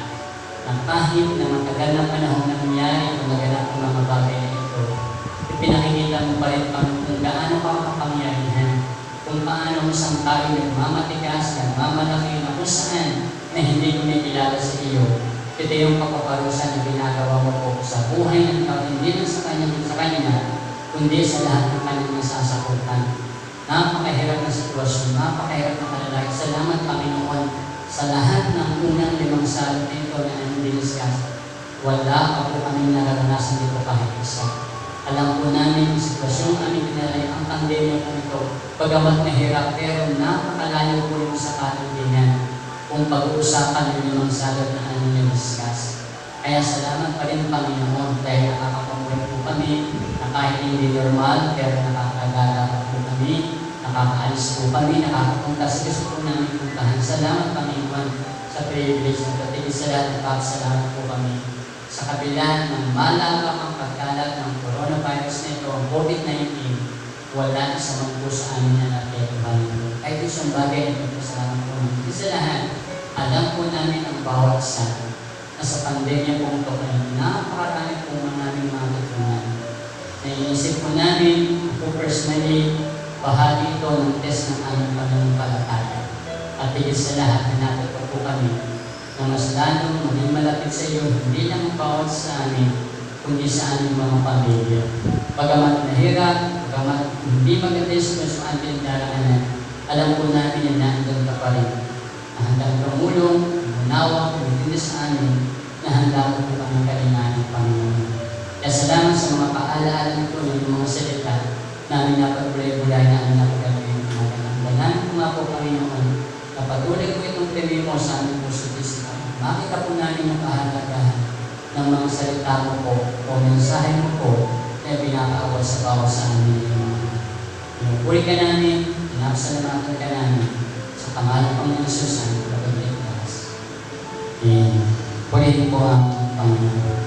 Na kahit na matagal na panahon na nangyari kung naganap ang mga bagay na ito, ipinakikita mo pa rin kung gaano ka makapangyarihan, kung paano isang tao nagmamatigas, nagmamalaki na kung saan na hindi ko nakilala sa iyo. Ito yung pagpaparusa na ginagawa mo po sa buhay ng tao, hindi lang sa kanya, kundi sa lahat ng kanyang nasasakutan. napakahirap na sitwasyon, napakahirap na kalalaki. Salamat, Panginoon, sa lahat ng unang 5 salot nito na aming diniskas. Wala pa po kaming nararanasan dito kahit isa. Alam po namin yung sitwasyong aming pinalay, ang pandemya po ito, bagamat mahirap, pero napakalayo po yung sa katundinan kung pag-uusapan yung 5 salot na aming diniskas. Kaya salamat pa rin, Panginoon, dahil nakakapamulit po kami na kahit hindi normal, pero nakakagala po kami, nakakaalis po kami, nakakapunta sa gusto po namin puntahan. Salamat, Panginoon, sa privilege na ito. Sa lahat ng salamat po kami. Sa kabila ng malawak ang pagkalat ng coronavirus na ito, ang COVID-19, wala sa man po sa amin na napektuhan ito. Kahit isang bagay na ipagpasalamat po namin. Sa lahat, alam po namin ang bawat isa na sa pandemya po ito ay napakarami po namin mga katungan. Naiisip po namin, ako personally, bahagi ito ng test ng aming pananampalataya. At higit sa lahat, hanapit po kami na mas lalong maging malapit sa iyo, hindi lang ang bawat sa amin, kundi sa aming mga pamilya. Bagamat mahirap, bagamat hindi maganda yung sitwasyon ating daraanan, alam po namin na nandun ka pa rin. Na handang tumulong, unawa, kumintindi sa amin, na handa po kami kalingaan ng Panginoon. Kaya salamat sa mga paalaala nito ng mga salita namin napag-bulay-bulay na ang napagawin ng mga kanangganan. Kung nga po, Panginoon, na patuloy po itong pinili mo sa aming puso dito. Makita po namin yung kahalagahan ng mga salita mo po o mensahe mo po na pinakaawal sa bawat sa amin. Pinupuri ka namin, pinapasalamatan ka namin sa pangalan ng Jesus ang pagkakas. Purihin po ang Panginoon.